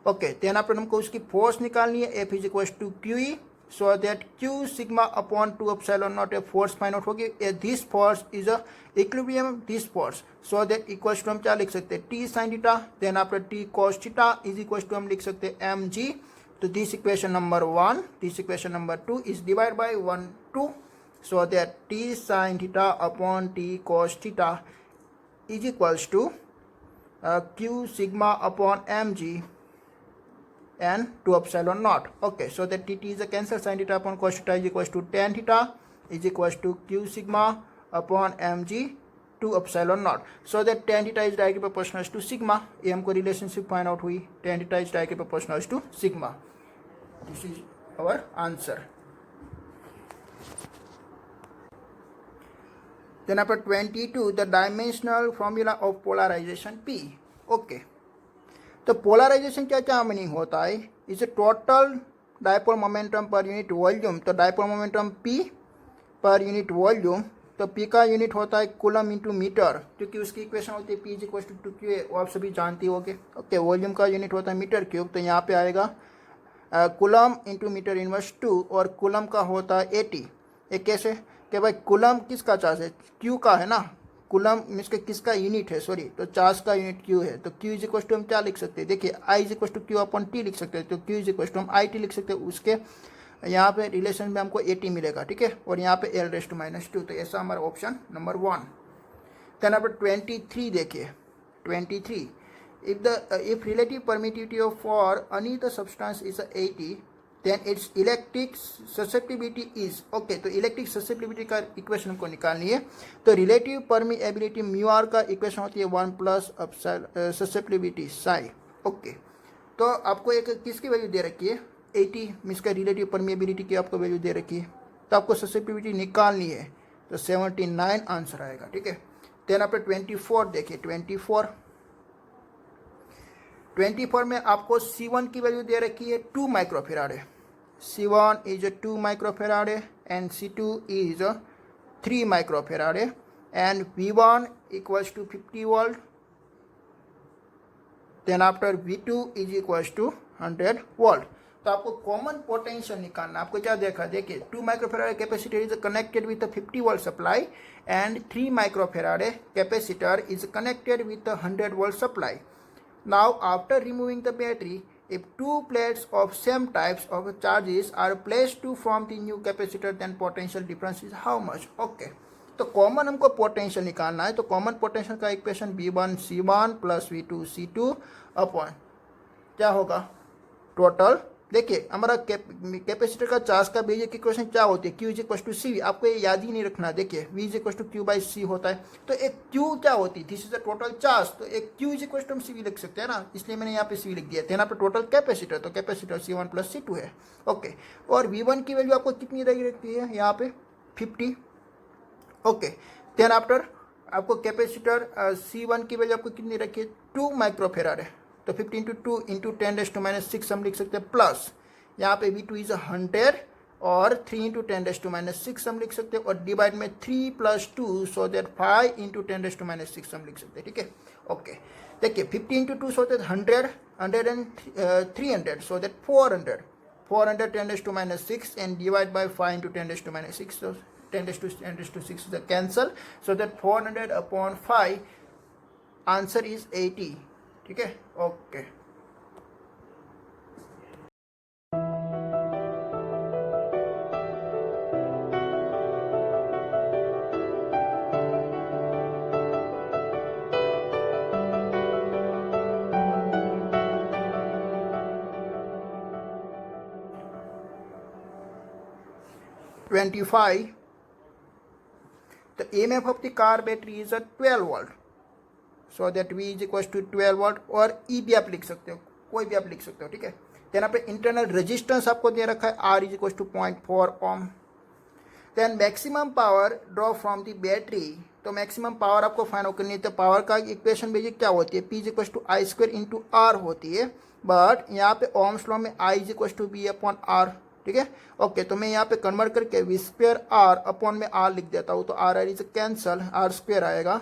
ओके, देन आफ्टर हमको उसकी फोर्स निकालनी है, F is equal to QE, so that Q sigma upon 2 epsilon nought, force find out होगी। This force is a equilibrium this force, so that equal to हम क्या लिख सकते हैं? T sin theta, then after T cos theta is equal to हम लिख सकते हैं mg। तो this equation number 1, this equation number 2 is divide by 1 2, so that T sin theta upon T cos theta is equals to Q sigma upon mg and 2 epsilon naught। Okay, so that tt is a cancel, sin theta upon cos theta is equals to tan theta is equals to q sigma upon mg 2 epsilon naught, so that tan theta is directly proportional to sigma। ये हमको relationship find out हुई, tan theta is directly proportional to sigma, this is our answer। Then after 22, the dimensional formula of polarization P। Okay, तो polarization क्या क्या meaning होता है? इसे total dipole momentum per unit volume, तो dipole momentum P per unit volume, तो P का unit होता है कूलम इंटू मीटर, क्योंकि उसकी इक्वेशन होती है P is equal to Q, वो आप सभी जानती होगे। ओके, वॉल्यूम का यूनिट होता है मीटर क्यूब, तो यहाँ पे आएगा कूलम इंटू मीटर इनवर्स 2, और कूलम का होता है 80। ये कैसे कि भाई कूलम किसका चार्ज है? Q का है ना, कूलम मीन्स के किसका यूनिट है? सॉरी, तो चार्ज का यूनिट Q है, तो Q इज इक्वल टू हम क्या लिख सकते हैं? देखिए I is equal to Q upon T लिख सकते हैं, तो Q इज इक्वल टू हम IT लिख सकते हैं, उसके यहाँ पे रिलेशन में हमको 80 मिलेगा। ठीक है, और यहाँ पे L⁻², तो ऐसा हमारा ऑप्शन नंबर 1। देन अब 23 देखिए, 23, if relative permittivity of for any the substance is 80, then its electric susceptibility is, okay, तो इलेक्ट्रिक ससेप्टिबिलिटी का इक्वेशन को निकालनी है, तो रिलेटिव परमिएबिलिटी म्यू आर का इक्वेशन होती है 1 प्लस ससेप्टिबिलिटी साई। ओके, तो आपको एक किसकी वैल्यू दे रखी है 80, मीन्स का रिलेटिव परमिएबिलिटी की आपको वैल्यू दे रखी है, तो आपको ससेप्टिबिलिटी निकालनी है, तो 79 आंसर आएगा। ठीक है, देन आपने 24 देखिए, 24 में आपको C1 की वैल्यू दे रखी है 2 माइक्रोफेराड है, C1 इज 2 माइक्रोफेराड है एंड C2 इज 3 माइक्रोफेराड है and V1 equals to 50 volt, then after V2 is equals to 100 volt. तो आपको कॉमन पोटेंशियल निकालना, आपको क्या देखा, देखिए 2 microfarad capacitor is connected with 50 volt supply and 3 microfarad capacitor is connected with 100 volt supply. Now after removing the battery, if two plates of same types of charges are placed to form the new capacitor, then potential difference is how much? Okay, तो common हमको potential निकालना है, तो common potential का equation V1 C1 plus V2 C2 upon क्या होगा total. देखिए हमारा कैपेसिटर का चार्ज का बेसिक इक्वेशन क्या होती है, Q is equal to C, आपको ये याद ही नहीं रखना। देखिए V is equal to Q by C होता है, तो एक Q क्या होती है, this is the total charge, तो एक Q इज इक्वल टू हम CV लिख सकते हैं ना, इसलिए मैंने यहाँ पे CV लिख दिया। यहाँ पे टोटल कैपेसिटर, तो कैपेसिटर C1 प्लस C2 है। ओके, और V1 की वैल्यू आपको कितनी रखी है यहाँ पे 50। ओके, देन आफ्टर आपको कैपेसिटर C1 की वैल्यू आपको कितनी रखी है 2 माइक्रोफेराड है, तो 50 इंटू 2 इंटू 10⁻⁶ हम लिख सकते हैं, प्लस यहाँ पे V2 इज 100 और 3 इंटू 10⁻⁶ हम लिख सकते हैं, और डिवाइड में 3 प्लस 2 सो दैट 5 इंटू 10⁻⁶ हम लिख सकते हैं। ठीक है, ओके, देखिए 50 into 2 so that 100, 100 and 300 so that 400, 400 10⁻⁶ and divide by 5 into 10⁻⁶, so 10⁻⁶ is the cancel, so that 400 upon 5 answer is 80। ठीक है, okay. The EMF of the car battery is at 12 volt, so that V is equals to 12 volt, और E भी आप लिख सकते हो, कोई भी आप लिख सकते हो। ठीक है, देन पे इंटरनल रेजिस्टेंस आपको दे रखा है R is equals to 0.4 ohm. Then maximum power draw from the battery, तो मैक्सिमम पावर आपको फाइंड आउट करनी है, तो पावर का इक्वेशन बेसिक क्या होती है, P is equals to I square into R होती है, बट यहाँ पे ओम्स लॉ में I is equals to V upon R। ठीक है, ओके, तो मैं यहाँ पे कन्वर्ट करके V स्क्वायर R अपॉन में R लिख देता हूँ, तो R is cancel, R square आएगा,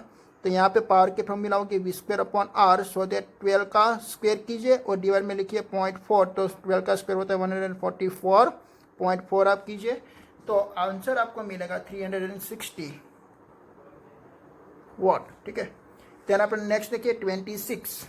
तो यहाँ पे पावर के फॉर्मूला होगी V square upon R, so that 12 का स्क्वायर कीजिए और डिवाइड में लिखिए 0.4, तो 12 का स्क्वायर होता है 144.4 आप कीजिए, तो आंसर आपको मिलेगा 360 वाट। ठीक है, देन आप नेक्स्ट देखिए 26,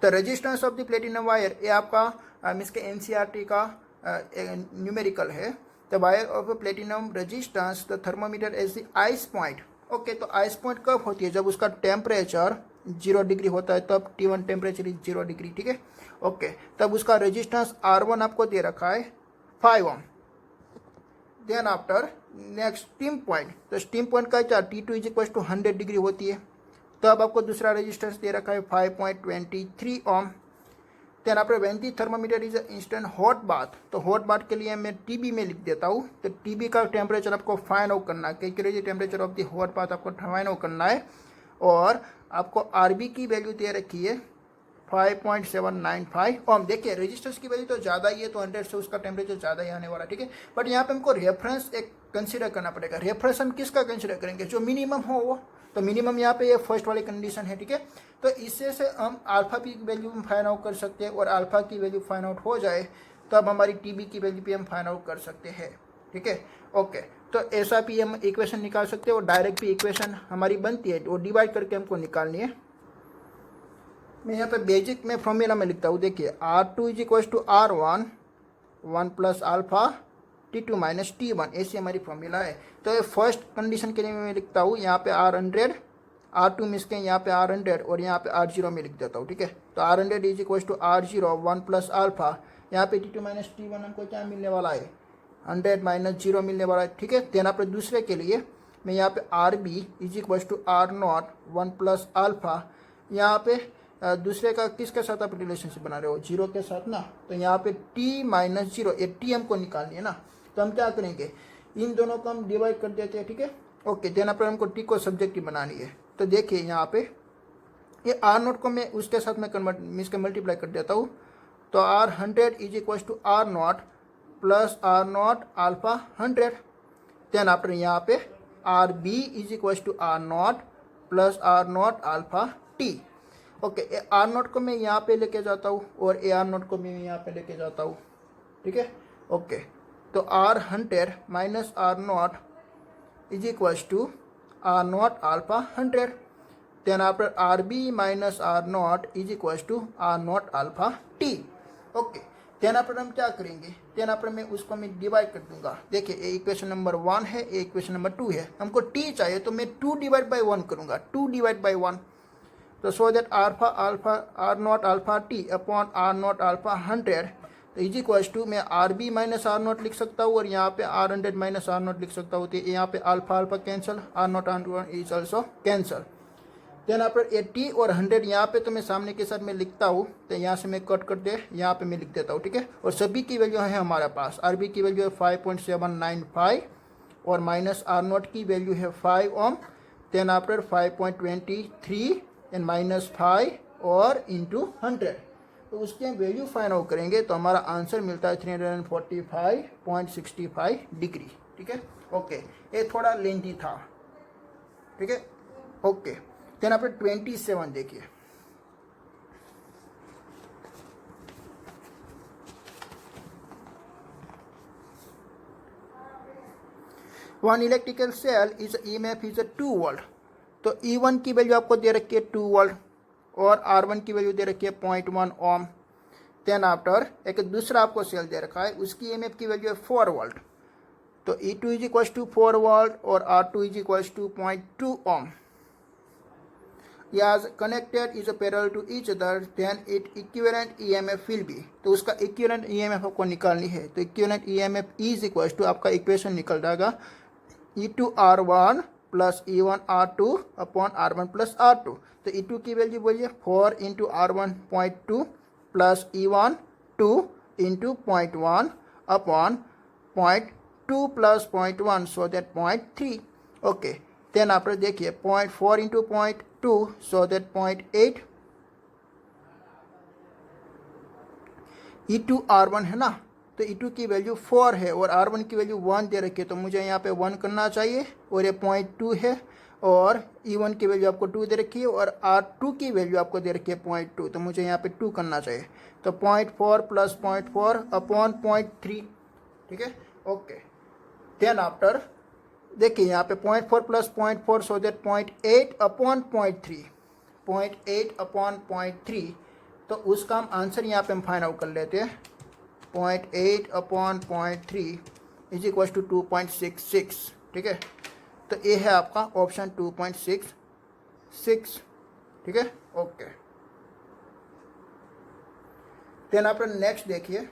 the resistance of the platinum wire, ये आपका मीन्स के एनसीईआरटी का न्यूमेरिकल है। The wire of platinum resistance the thermometer as the ice point. Okay, तो आइस पॉइंट कब होती है, जब उसका टेम्परेचर 0 डिग्री होता है, तब T1 टेम्परेचर इज 0 डिग्री। ठीक है, ओके, तब उसका रेजिस्टेंस R1 आपको दे रखा है 5 ohm. Then after next steam point, तो स्टीम पॉइंट का क्या T2 is equal to 100 degree होती है, तब आपको दूसरा रेजिस्टेंस दे रखा है 5.23 ohm. Then after when the thermometer is instant hot bath, तो हॉट बाथ के लिए मैं TB में लिख देता हूँ, तो TB का टेम्परेचर आपको फाइंड आउट करना है, calculate temperature of the hot bath आपको फाइंड आउट करना है, और आपको RB की वैल्यू दे रखी है 5.795 ओम। देखिए रेजिस्टेंस की वैल्यू तो ज़्यादा ही है, तो 100 से उसका टेम्परेचर ज़्यादा ही आने वाला। ठीक है, बट यहाँ पे हमको रेफरेंस एक कंसीडर करना पड़ेगा। रेफरेंस हम किसका कंसीडर करेंगे, जो मिनिमम हो वो, तो मिनिमम यहाँ पे ये फर्स्ट वाली कंडीशन है। ठीक है, तो इससे से हम अल्फा की वैल्यू फाइंड आउट कर सकते हैं, और अल्फा की वैल्यू फाइंड आउट हो जाए तब हमारी TB की वैल्यू भी हम फाइंड आउट कर सकते हैं। ठीक है, ओके, तो ऐसा भी हम इक्वेशन निकाल सकते हैं, और डायरेक्ट भी इक्वेशन हमारी बनती है, वो डिवाइड करके हमको निकालनी है। मैं यहाँ पे बेसिक में फॉर्मूला में लिखता हूँ, देखिए R2 is equal to R1 1 plus alpha T2 minus T1, ऐसी हमारी फॉर्मूला है। तो ये फर्स्ट कंडीशन के लिए मैं लिखता हूँ यहाँ पे R100, R2 मिस के यहाँ पे R100 और यहाँ पे R0 में लिख देता हूँ। ठीक है, तो R100 is equal to R0 1 plus alpha, यहाँ पे T2 माइनस T1 हमको क्या मिलने वाला है 100 माइनस 0 मिलने वाला है। ठीक है, देन आप दूसरे के लिए मैं यहाँ पे RB is equal to R0 1 plus alpha, यहाँ पे दूसरे का किसके साथ आप रिलेशनशिप बना रहे हो, जीरो के साथ ना। तो यहाँ पे t माइनस जीरो, ये t हमको निकालनी है ना, तो हम क्या करेंगे, इन दोनों को हम डिवाइड कर देते हैं, ठीक है। ओके, देना पर हमको t को सब्जेक्ट की बनानी है। तो देखिए यहाँ पे ये r0 को मैं उसके साथ में कन्वर्ट मल्टीप्लाई कर देता हूँ। तो r100 is equal to r0 plus r0 alpha 100। Then after यहाँ पे rb is equal to r0 plus r0 alpha t। Okay, r0 को मैं यहाँ पे लेके जाता हूँ और r0 को मैं यहाँ पे लेके जाता हूँ, ठीक है। ओके, तो r100 minus r0 is equal to r0 alpha 100। Then after rb minus r0 is equal to r0 alpha t। Okay, then after हम क्या करेंगे, देन आफ्टर मैं उसको मैं डिवाइड कर दूंगा। देखिए ये इक्वेशन नंबर 1 है, ये इक्वेशन नंबर 2 है। हमको t चाहिए तो मैं 2 डिवाइड बाई 1 करूंगा, 2 डिवाइड बाई 1। तो so that r0 alpha t upon r0 alpha 100 तो इज इक्वल टू मैं rb माइनस r0 लिख सकता हूँ और यहाँ पे r100 माइनस r0 लिख सकता हूँ। तो यहाँ पे alpha alpha cancel, r0 is also cancel. Then after 80 और 100 यहाँ पे तो मैं सामने के साथ में लिखता हूँ, तो यहाँ से मैं कट कर दे, यहाँ पे मैं लिख देता हूँ, ठीक है। और सभी की वैल्यू है हमारे पास, आरबी की वैल्यू है 5.795 और माइनस r0 की वैल्यू है 5 ohm. Then after 5.23 and minus 5 और इंटू 100, तो उसके हम वैल्यू फाइंड आउट करेंगे तो हमारा आंसर मिलता है 345.65 डिग्री, ठीक है। ओके, ये थोड़ा लेंथी था, ठीक है। ओके, देन आपने 27 देखिए। One electrical cell is EMF is 2 volt. तो E1 की वैल्यू आपको दे रखी है 2 वोल्ट और R1 की वैल्यू दे रखी है 0.1 ओम। देन आफ्टर एक दूसरा आपको सेल दे रखा है, उसकी ईएमएफ की वैल्यू है 4 वोल्ट। तो E2 is equal to 4 volt और R2 is equal to 0.2 ohm. As connected is parallel to each other, then it equivalent EMF will be। तो उसका equivalent EMF आपको निकालनी है। तो equivalent EMF is equal to आपका equation निकल जाएगा E2R1 plus E1R2 upon R1 plus R2। तो E2 की वैल्यू बोलिए 4 into R1.2 plus E1 2 into 0.1 upon 0.2 plus 0.1 so that 0.3। Okay, then after देखिए 0.4 इंटू 0.2 सो दैट 0.8। E2R1 है ना, तो E2 की वैल्यू 4 है और R1 की वैल्यू 1 दे रखी है, तो मुझे यहाँ पे 1 करना चाहिए और ये 0.2 है और E1 की वैल्यू आपको 2 दे रखी है और R2 की वैल्यू आपको दे रखी है 0.2, तो मुझे यहाँ पे 2 करना चाहिए। तो 0.4 प्लस 0.4 अपॉन 0.3, ठीक है। ओके, देन आफ्टर देखिए यहाँ पे 0.4 plus 0.4 so that 0.8 upon 0.3, 0.8 upon 0.3। तो उसका हम आंसर यहाँ पे हम फाइंड आउट कर लेते हैं। 0.8 अपॉन 0.3 इज इक्वल टू 2.66, ठीक है। तो ये है आपका ऑप्शन 2.66, ठीक है। ओके, देन आप नेक्स्ट देखिए।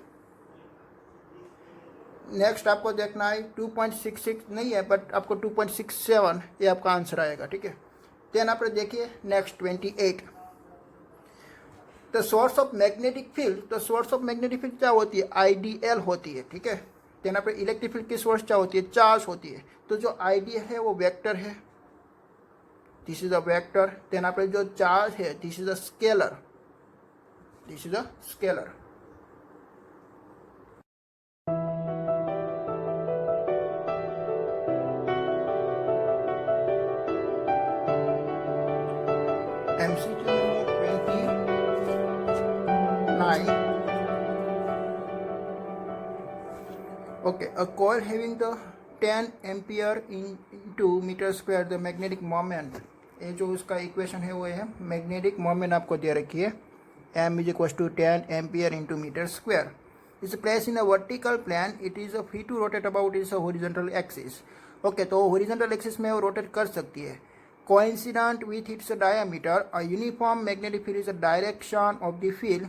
नेक्स्ट आपको देखना है 2.66 नहीं है बट आपको 2.67 ये आपका आंसर आएगा, ठीक है। देन आप देखिए next 28। The source of magnetic field, तो सोर्स ऑफ मैग्नेटिक फील्ड क्या होती है, आईडीएल होती है, ठीक है। देन आप इलेक्ट्रिक फील्ड की सोर्स क्या होती है, चार्ज होती है। तो जो आईडीएल है वो वेक्टर है, this is a vector. Then आप जो चार्ज है this is a scalar, this is a scalar. MCQ number 29. Okay, a coil having the 10 ampere into meter square the magnetic moment, ये जो उसका इक्वेशन है वो है मैग्नेटिक मोमेंट आपको दे रखी है m is equal to 10 ampere into metre square. Is place in a vertical plane, it is free to rotate about is horizontal axis. Okay, तो हॉरिजॉन्टल एक्सिस में वो रोटेट कर सकती है। Coincident with its diameter, a uniform magnetic field is the direction of the field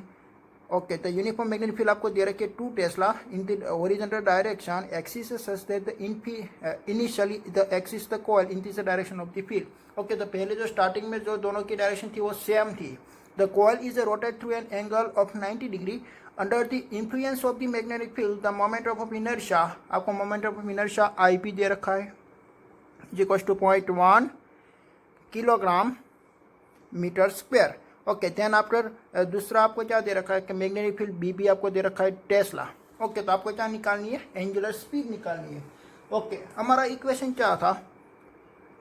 okay, तो uniform magnetic field आपको दे रखी है 2 Tesla in the horizontal direction axis such that the initially the axis the coil in this direction of the field. Okay, तो पहले जो starting में जो दोनों की डायरेक्शन थी वो सेम थी। The coil is rotate through an angle of 90 degree under the influence of the magnetic field the moment of inertia, आपको moment of inertia I P दे रखा है is equal to 0.1 kilogram metre square. Okay, then after दूसरा आपको क्या दे रखा है कि मैग्नेटिक फील्ड बी भी आपको दे रखा है टेस्ला। ओके, तो आपको क्या निकालनी है, एंगुलर स्पीड निकालनी है। ओके, हमारा इक्वेशन क्या था,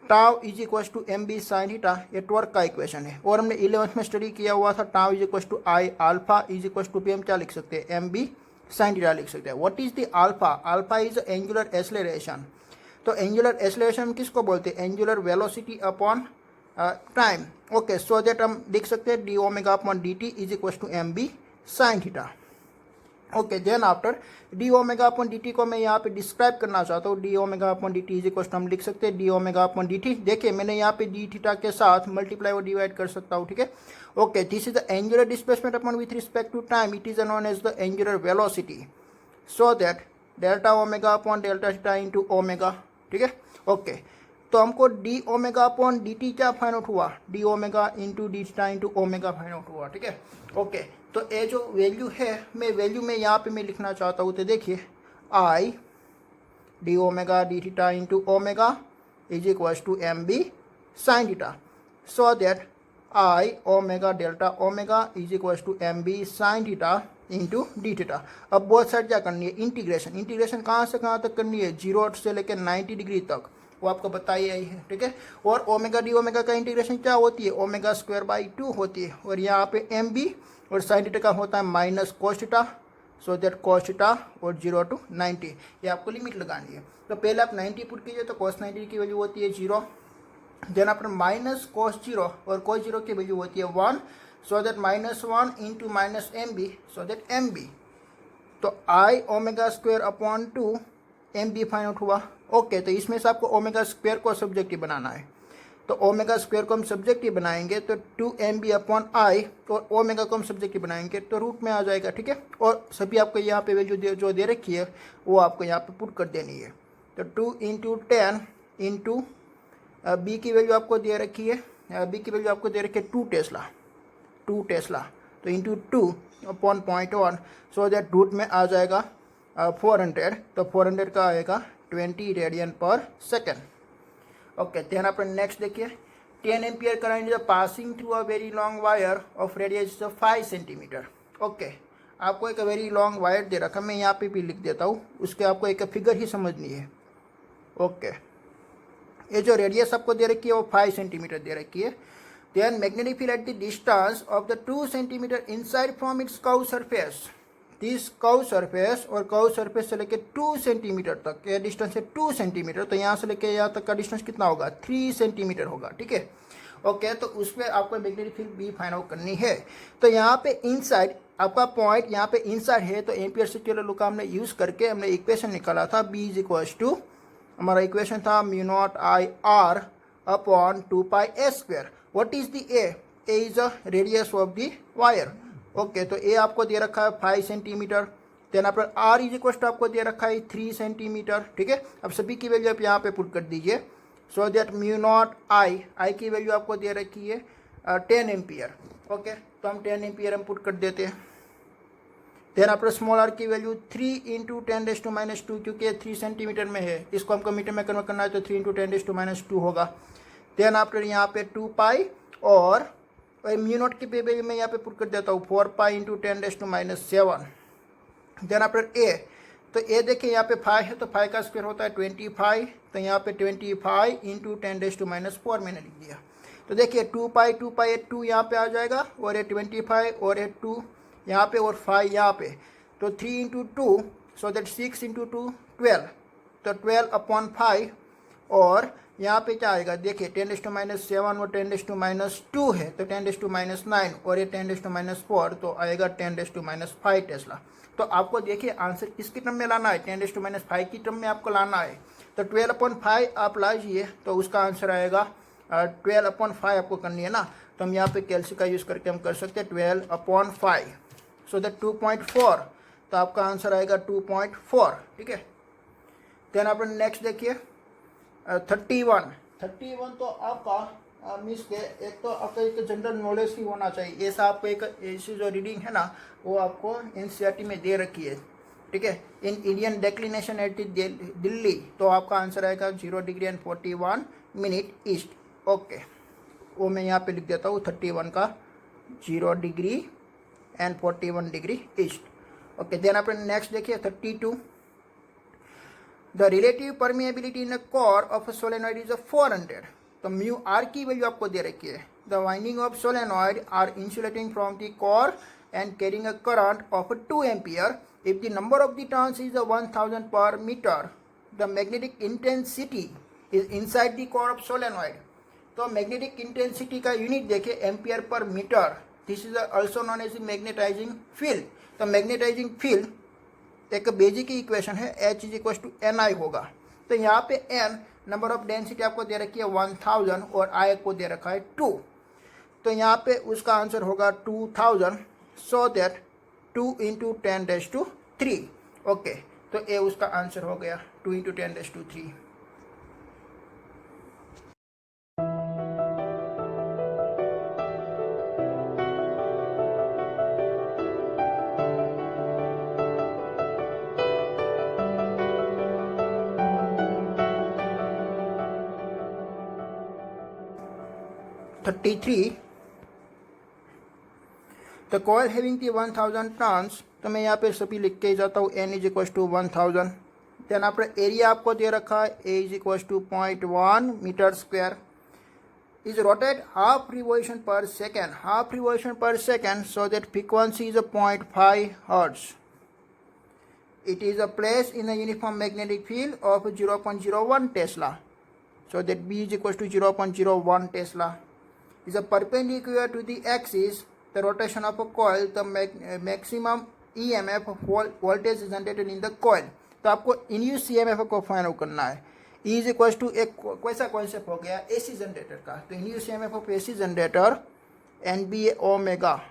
tau is equal to m b sine theta, ये टॉर्क का इक्वेशन है और हमने 11th में स्टडी किया हुआ था। Tau is equal to I alpha is equal to p, हम क्या लिख सकते हैं, एम बी साइन थीटा लिख सकते हैं। What is the alpha, alpha is angular acceleration. तो एंगुलर एक्सेलरेशन किसको बोलते हैं, angular velocity upon time. Okay, so that हम लिख सकते हैं d omega upon d t is equal to m b sine theta. Okay, then after d omega upon d t को मैं यहाँ पे डिस्क्राइब करना चाहता हूँ। D omega upon d t is equal to हम लिख सकते हैं d omega upon d T. देखिए मैंने यहाँ पे डी थीटा के साथ मल्टीप्लाई और डिवाइड कर सकता हूँ, ठीक है। Okay, this is the angular displacement upon with respect to time, it is known as the angular velocity, so that delta omega upon delta theta into omega, ठीक है। ओके, तो हमको d omega upon d t क्या find out हुआ, d omega into d theta into omega find out हुआ, ठीक है। Okay, तो ये जो वैल्यू है मैं वैल्यू में यहाँ पे मैं लिखना चाहता हूँ, तो देखिए I d omega d theta into omega is equal to m b sine theta, so that I omega delta omega is equal to m b sine theta into d theta. अब बहुत साइड क्या करनी है, integration. Integration कहाँ से कहाँ तक करनी है, 0 से लेकर 90 डिग्री तक, वो आपको बताई आई है, ठीक है। और ओमेगा डी ओमेगा का इंटीग्रेशन क्या होती है, ओमेगा स्क्वायर बाई 2 होती है। और यहाँ पे एम बी और साइन थीटा का होता है minus cos theta, so that cos theta और 0 to 90, ये आपको लिमिट लगानी है। तो पहले आप 90 पुट कीजिए तो कोस 90 की वैल्यू होती है 0, देन अपने माइनस कोस 0 और कोस 0 की वैल्यू होती है 1, so that -1 into minus M B, so that M B. तो I omega square upon 2 M B find out हुआ। ओके, तो इसमें से आपको ओमेगा स्क्वायर को सब्जेक्टिव बनाना है, तो ओमेगा स्क्वायर को हम सब्जेक्टिव बनाएंगे तो 2 एम बी अपॉन आई, और ओमेगा को हम सब्जेक्टिव बनाएंगे तो रूट में आ जाएगा, ठीक है। और सभी आपको यहाँ पे वैल्यू जो दे रखी है वो आपको यहाँ पे पुट कर देनी है। तो 2 इंटू 10 इंटू बी की वैल्यू आपको दे रखी है, बी की वैल्यू आपको दे रखी है 2 टेस्ला, तो into 2 upon 0.1, so that root में आ जाएगा 400, तो 400 का आएगा 20 रेडियन पर सेकेंड। ओके, देन अपन नेक्स्ट देखिए 10 ampere current is passing through a very long wire of radius 5 centimetre. Okay, आपको एक वेरी लॉन्ग वायर दे रखा, मैं यहाँ पे भी लिख देता हूँ, उसके आपको एक फिगर ही समझनी है। ओके, ये जो रेडियस आपको दे रखी है वो 5 सेंटीमीटर दे रखी है। Then magnetic field at the distance of the 2 centimetre inside from its curve surface, this curve surface, और कर्व सरफेस से लेके 2 सेंटीमीटर तक, ये डिस्टेंस है 2 सेंटीमीटर, तो यहाँ से लेके यहाँ तक का डिस्टेंस कितना होगा, 3 सेंटीमीटर होगा, ठीक है। ओके, तो उसमें आपको magnetic field b find out करनी है। तो यहाँ पे इनसाइड आपका पॉइंट यहाँ पे इनसाइड है, तो एम्पियर सर्कुलर लॉ का हमने यूज करके हमने इक्वेशन निकाला था, बी इज इक्वल टू, हमारा इक्वेशन था mu not I R upon 2 pi A square. What is the A is the radius of the wire. Okay, तो ए आपको दे रखा है 5 सेंटीमीटर, देन आप आर इज इक्वल टू आपको दे रखा है 3 सेंटीमीटर, ठीक है। अब सभी की वैल्यू आप यहाँ पे पुट कर दीजिए, so that mu not I की वैल्यू आपको दे रखी है 10 एम्पियर। ओके, तो हम 10 एम्पियर हम पुट कर देते हैं। देन आप स्मॉल आर की वैल्यू 3 इंटू 10⁻², क्योंकि 3 सेंटीमीटर में है, इसको हमको मीटर में कन्वर्ट करना है तो 3 इंटू 10⁻² होगा। देन आफ्टर यहाँ पे 2 पाई और म्यू नॉट की वैल्यू मैं यहाँ पे पुट कर देता हूँ 4 pi into 10⁻⁷। Then after a, तो ए देखिए यहाँ पे 5 है तो 5 का स्क्वायर होता है 25, तो यहाँ पे 25 इंटू 10⁻⁴ मैंने लिख दिया। तो देखिए 2 पाई 2 यहाँ पे आ जाएगा, और ये 25 और ये 2 यहाँ पे और 5 यहाँ पे, तो 3 इंटू 2, सो दैट 6 इंटू 2 12, तो 12 अपॉन 5, और यहाँ पे क्या आएगा, देखिए 10⁻⁷ और 10⁻² है, तो 10⁻⁹, और ये 10⁻⁴, तो आएगा 10⁻⁵ टेस्ला। तो आपको देखिए आंसर किसकी टर्म में लाना है, 10⁻⁵ की टर्म में आपको लाना है। तो 12/5 आप लाइए तो उसका आंसर आएगा 12/5 आपको करनी है ना, तो हम यहाँ पे कैलसी का यूज़ करके हम कर सकते हैं 12/5, सो दैट 2.4, तो आपका आंसर आएगा 2.4, ठीक है। देन आप नेक्स्ट देखिए 31 तो आपका मीन्स के एक तो आपका एक जनरल नॉलेज ही होना चाहिए, ऐसा आपको एक ऐसी जो रीडिंग है ना वो आपको एनसीईआरटी में दे रखी है, ठीक है। In Indian declination at Delhi, तो आपका आंसर आएगा 0 degree and 41 minute east, okay. वो मैं यहाँ पे लिख देता हूँ 31 का 0 degree and 41 degree east, okay. Then आप नेक्स्ट देखिए 32, the relative permeability in a core of a solenoid is 400, तो म्यू आर की वैल्यू आपको दे रखी है। The winding of solenoid are insulating from the core and carrying a current of 2 ampere if the number of the turns is 1000 per meter, the magnetic intensity is inside the core of solenoid, तो magnetic intensity का unit देखिए ampere per metre, this is also known as magnetising field. तो magnetising field एक basic equation है, H is equal to NI होगा। तो यहाँ पे N नंबर ऑफ डेंसिटी आपको दे रखी है 1000 और I को दे रखा है 2, तो यहाँ पे उसका आंसर होगा 2000, सो दैट 2 इंटू 10⁻3, ओके। तो ये उसका आंसर हो गया 2 into 10⁻3। The coil having the 1000 turns, तो मैं यहाँ पे सभी लिख के जाता हूँ, N is equal to 1000। Then आपका एरिया आपको दे रखा है A is equal to 0.1 metre square, is rotate half revolution per second, so that frequency is 0.5 hertz. It is placed in a uniform magnetic field of 0.01 Tesla, so that B is equal to 0.01 Tesla. Is a perpendicular to the axis, the rotation of a coil, the maximum EMF voltage is generated in the coil. तो आपको induce EMF को find out करना है। E is equal to एक कैसा concept हो गया AC generator का, तो induce EMF of AC generator NBA omega,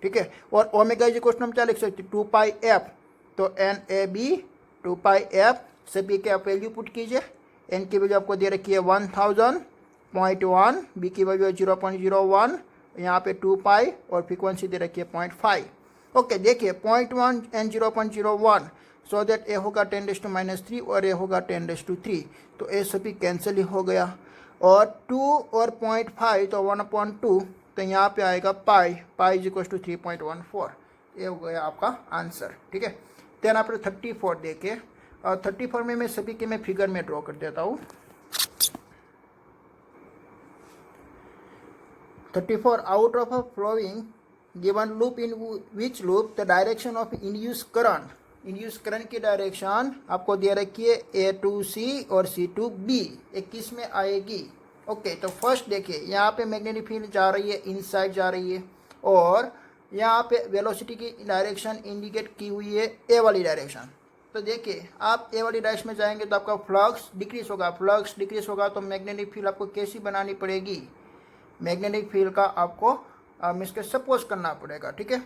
ठीक है। और ओमेगा इज इक्वल टू हम क्या लिख सकते हैं 2πf, तो NAB 2πf, सभी के आप वैल्यू पुट कीजिए। N की वैल्यू आपको दे रखी है 1000.1, B की वैल्यू 0.01, यहाँ पे 2π और फ्रीक्वेंसी दे रखी है 0.5, ओके। देखिए 0.1 एंड 0.01, सो दैट ए होगा 10⁻³ और ए होगा 10⁻3, तो ए सभी कैंसिल ही हो गया। और 2 और 0.5 तो 1/2, तो यहाँ पे आएगा पाई इज इक्वल टू 3.14, ये हो गया आपका आंसर, ठीक है। देन आप 34 देखे, और 34 में मैं सभी के मैं फिगर में ड्रॉ कर देता हूँ। 34 out of a flowing given loop, in which loop the direction of induce current की डायरेक्शन आपको दे रखी है A to C और C to B, एक किस में आएगी, ओके। तो फर्स्ट देखिए यहाँ पे मैग्नेटिक फील्ड जा रही है, इनसाइड जा रही है, और यहाँ पे वेलोसिटी की डायरेक्शन इंडिकेट की हुई है ए वाली डायरेक्शन। तो देखिए आप ए वाली डायरेक्शन में जाएंगे तो आपका फ्लक्स डिक्रीज होगा, तो मैग्नेटिक फील्ड आपको कैसी बनानी पड़ेगी, मैग्नेटिक फील्ड का आपको मिस के सपोज करना पड़ेगा, ठीक है।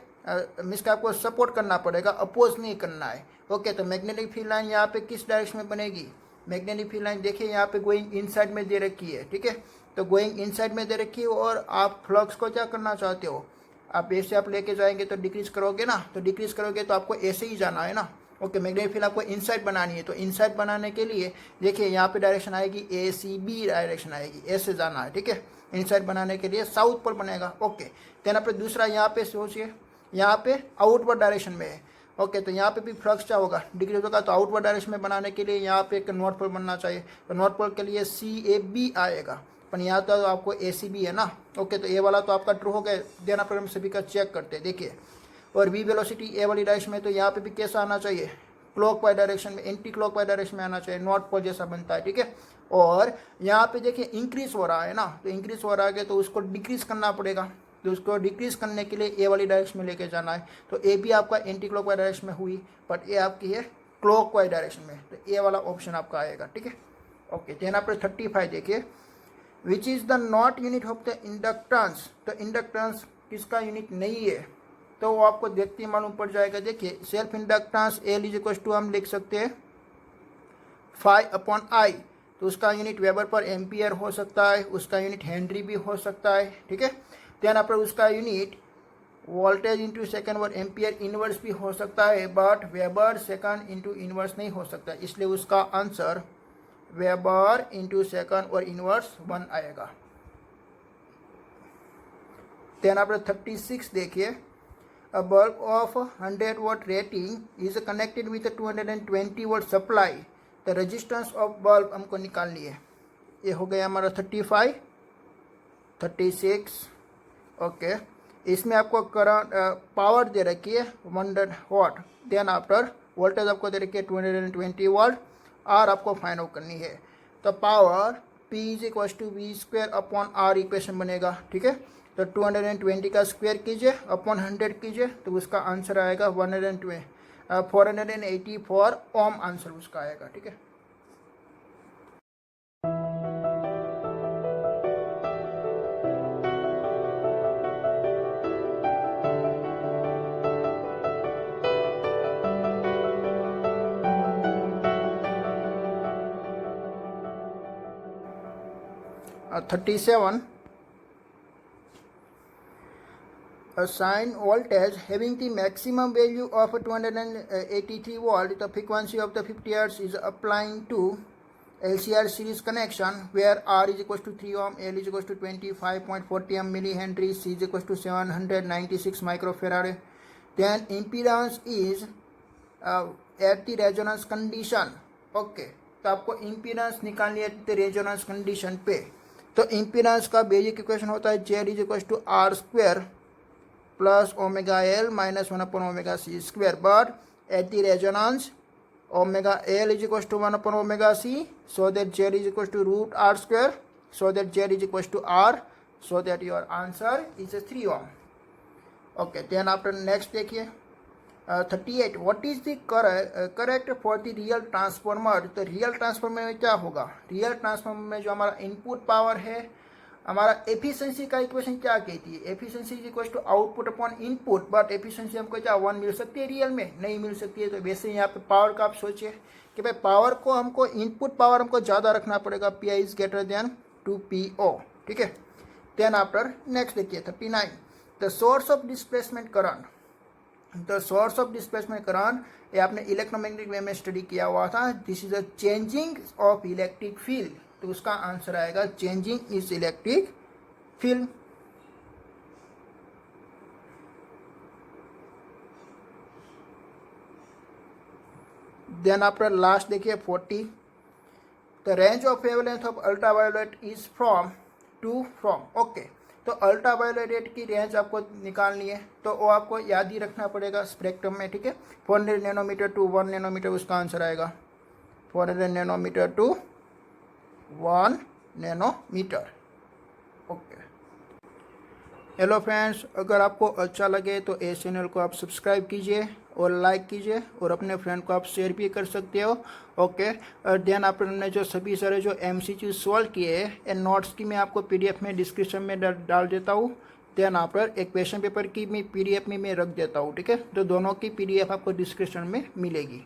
मिस का आपको सपोर्ट करना पड़ेगा, अपोज नहीं करना है, ओके। तो मैग्नेटिक फील्ड लाइन यहाँ पे किस डायरेक्शन में बनेगी, मैग्नेटिक फील्ड लाइन देखिए यहाँ पे गोइंग इनसाइड में दे रखी है, ठीक है। तो गोइंग इनसाइड में दे रखी है, और आप फ्लक्स को क्या करना चाहते हो, आप ऐसे आप लेके जाएंगे तो डिक्रीज करोगे ना, तो डिक्रीज करोगे तो आपको ऐसे ही जाना है ना, ओके। मैग्नेटिक फील्ड आपको इनसाइड बनानी है, तो इनसाइड बनाने के लिए देखिए यहाँ पे डायरेक्शन आएगी ACB डायरेक्शन आएगी, ऐसे जाना है, ठीक है। इनसाइड बनाने के लिए साउथ पर बनेगा, ओके। देन आप दूसरा यहाँ पे सोचिए, यहाँ पे आउटवर्ड डायरेक्शन में है, ओके। तो यहाँ पे भी फ्लक्स क्या होगा, डिक्रीज होगा, तो आउटवर्ड डायरेक्शन में बनाने के लिए यहाँ पे एक नॉर्थ पोल बनना चाहिए, तो नॉर्थ पोल के लिए CAB आएगा, पर यहाँ तो आपको ACB है ना, ओके। तो ए वाला तो आपका ट्रू हो गया, देना प्रोग्राम सभी का चेक करते हैं, देखिए। और V वेलोसिटी ए वाली डायरेक्शन में, तो यहाँ पे भी कैसा आना चाहिए, क्लॉकवाइज डायरेक्शन में, एंटी क्लॉकवाइज डायरेक्शन में आना चाहिए, नॉर्थ पोल जैसा बनता है, ठीक है। और यहाँ पे देखिए इंक्रीज हो रहा है ना, तो इंक्रीज हो रहा है तो उसको डिक्रीज करना पड़ेगा, तो उसको डिक्रीज करने के लिए ए वाली डायरेक्शन में लेके जाना है, तो ए भी आपका एंटी क्लॉकवाइज डायरेक्शन में हुई, बट ए आपकी है क्लॉकवाइज डायरेक्शन में, तो ए वाला ऑप्शन आपका आएगा, ठीक है, ओके। देन आप 35 देखिए, which is the not unit of the inductance, तो इंडक्टेंस किसका यूनिट नहीं है, तो वो आपको देखते ही मालूम पड़ जाएगा। देखिए self inductance L is equal to हम लिख सकते हैं 5/I, तो उसका यूनिट वेबर पर एम्पियर हो सकता है, उसका यूनिट हेनरी भी हो सकता है, ठीक है। देन आप उसका यूनिट वोल्टेज इंटू सेकंड और एम्पियर इनवर्स भी हो सकता है, but weber second into inverse नहीं हो सकता, इसलिए उसका आंसर वेबर इंटू सेकंड और इनवर्स 1 आएगा। देन आप 36 देखिए, अ bulb of 100 watt rating is connected with 220 watt supply, the resistance of bulb हमको निकालनी है। ये हो गया हमारा 35, 36, ओके। इसमें आपको करंट पावर दे रखी है 100 watt, देन आफ्टर वोल्टेज आपको दे रखी है 220 watt, आर आपको फाइंड आउट करनी है। तो power P is equal to V²/R equation बनेगा, ठीक है। तो 220 का स्क्वायर कीजिए अपॉन 100 कीजिए, तो उसका आंसर आएगा 484 ओम आंसर उसका आएगा, ठीक है। और 37, a sine voltage having the maximum value of 283 volt, the frequency of the 50 Hz is applying to LCR series connection where R is equal to 3 ohm, L is equal to 25.40 millihenry, C is equal to 796 microfarad. Then impedance is at the resonance condition, okay। तो आपको impedance निकालनी है resonance condition पे। तो impedance का basic equation होता है Z is equal to R² plus omega L minus 1/ωc², but at the resonance omega L is equal to 1/ωc, so that Z is equal to √R², so that Z is equal to R, so that your answer is 3 ohm, okay. Then after next देखिए 38, what is the correct for the real transformer. तो real transformer में क्या होगा, real transformer में जो हमारा input power है, हमारा एफिशिएंसी का इक्वेशन क्या कहती है, efficiency is equal to output upon input, but efficiency हमको क्या 1 मिल सकती है, रियल में नहीं मिल सकती है। तो वैसे यहाँ पे पावर का आप सोचिए कि भाई पावर को हमको इनपुट पावर हमको ज़्यादा रखना पड़ेगा, PI is greater than 2PO, ठीक है। देन आफ्टर नेक्स्ट देखिए 39, the source of displacement current. The source of displacement current ये आपने इलेक्ट्रोमैग्नेटिक वे में स्टडी किया हुआ था, this is a changing of electric field, तो उसका आंसर आएगा changing is electric field. Then after last देखिए 40, the range of wavelength of ultraviolet is from to from, okay. तो अल्ट्रावायोलेट की रेंज आपको निकालनी है, तो वो आपको याद ही रखना पड़ेगा स्पेक्ट्रम में, ठीक है। 400 नैनोमीटर टू 1 नैनोमीटर उसका आंसर आएगा 400 nanometre to 1 nanometre, okay. Hello friends, अगर आपको अच्छा लगे तो इस चैनल को आप सब्सक्राइब कीजिए और लाइक कीजिए और अपने फ्रेंड को आप शेयर भी कर सकते हो, ओके। और देन आपने जो सभी सारे जो MCQ सॉल्व किए हैं नोट्स की मैं आपको PDF में डिस्क्रिप्शन में डाल देता हूँ। देन आप एक क्वेश्चन पेपर की मैं PDF में मैं रख देता हूँ, ठीक है। तो दोनों की PDF आपको डिस्क्रिप्शन में मिलेगी।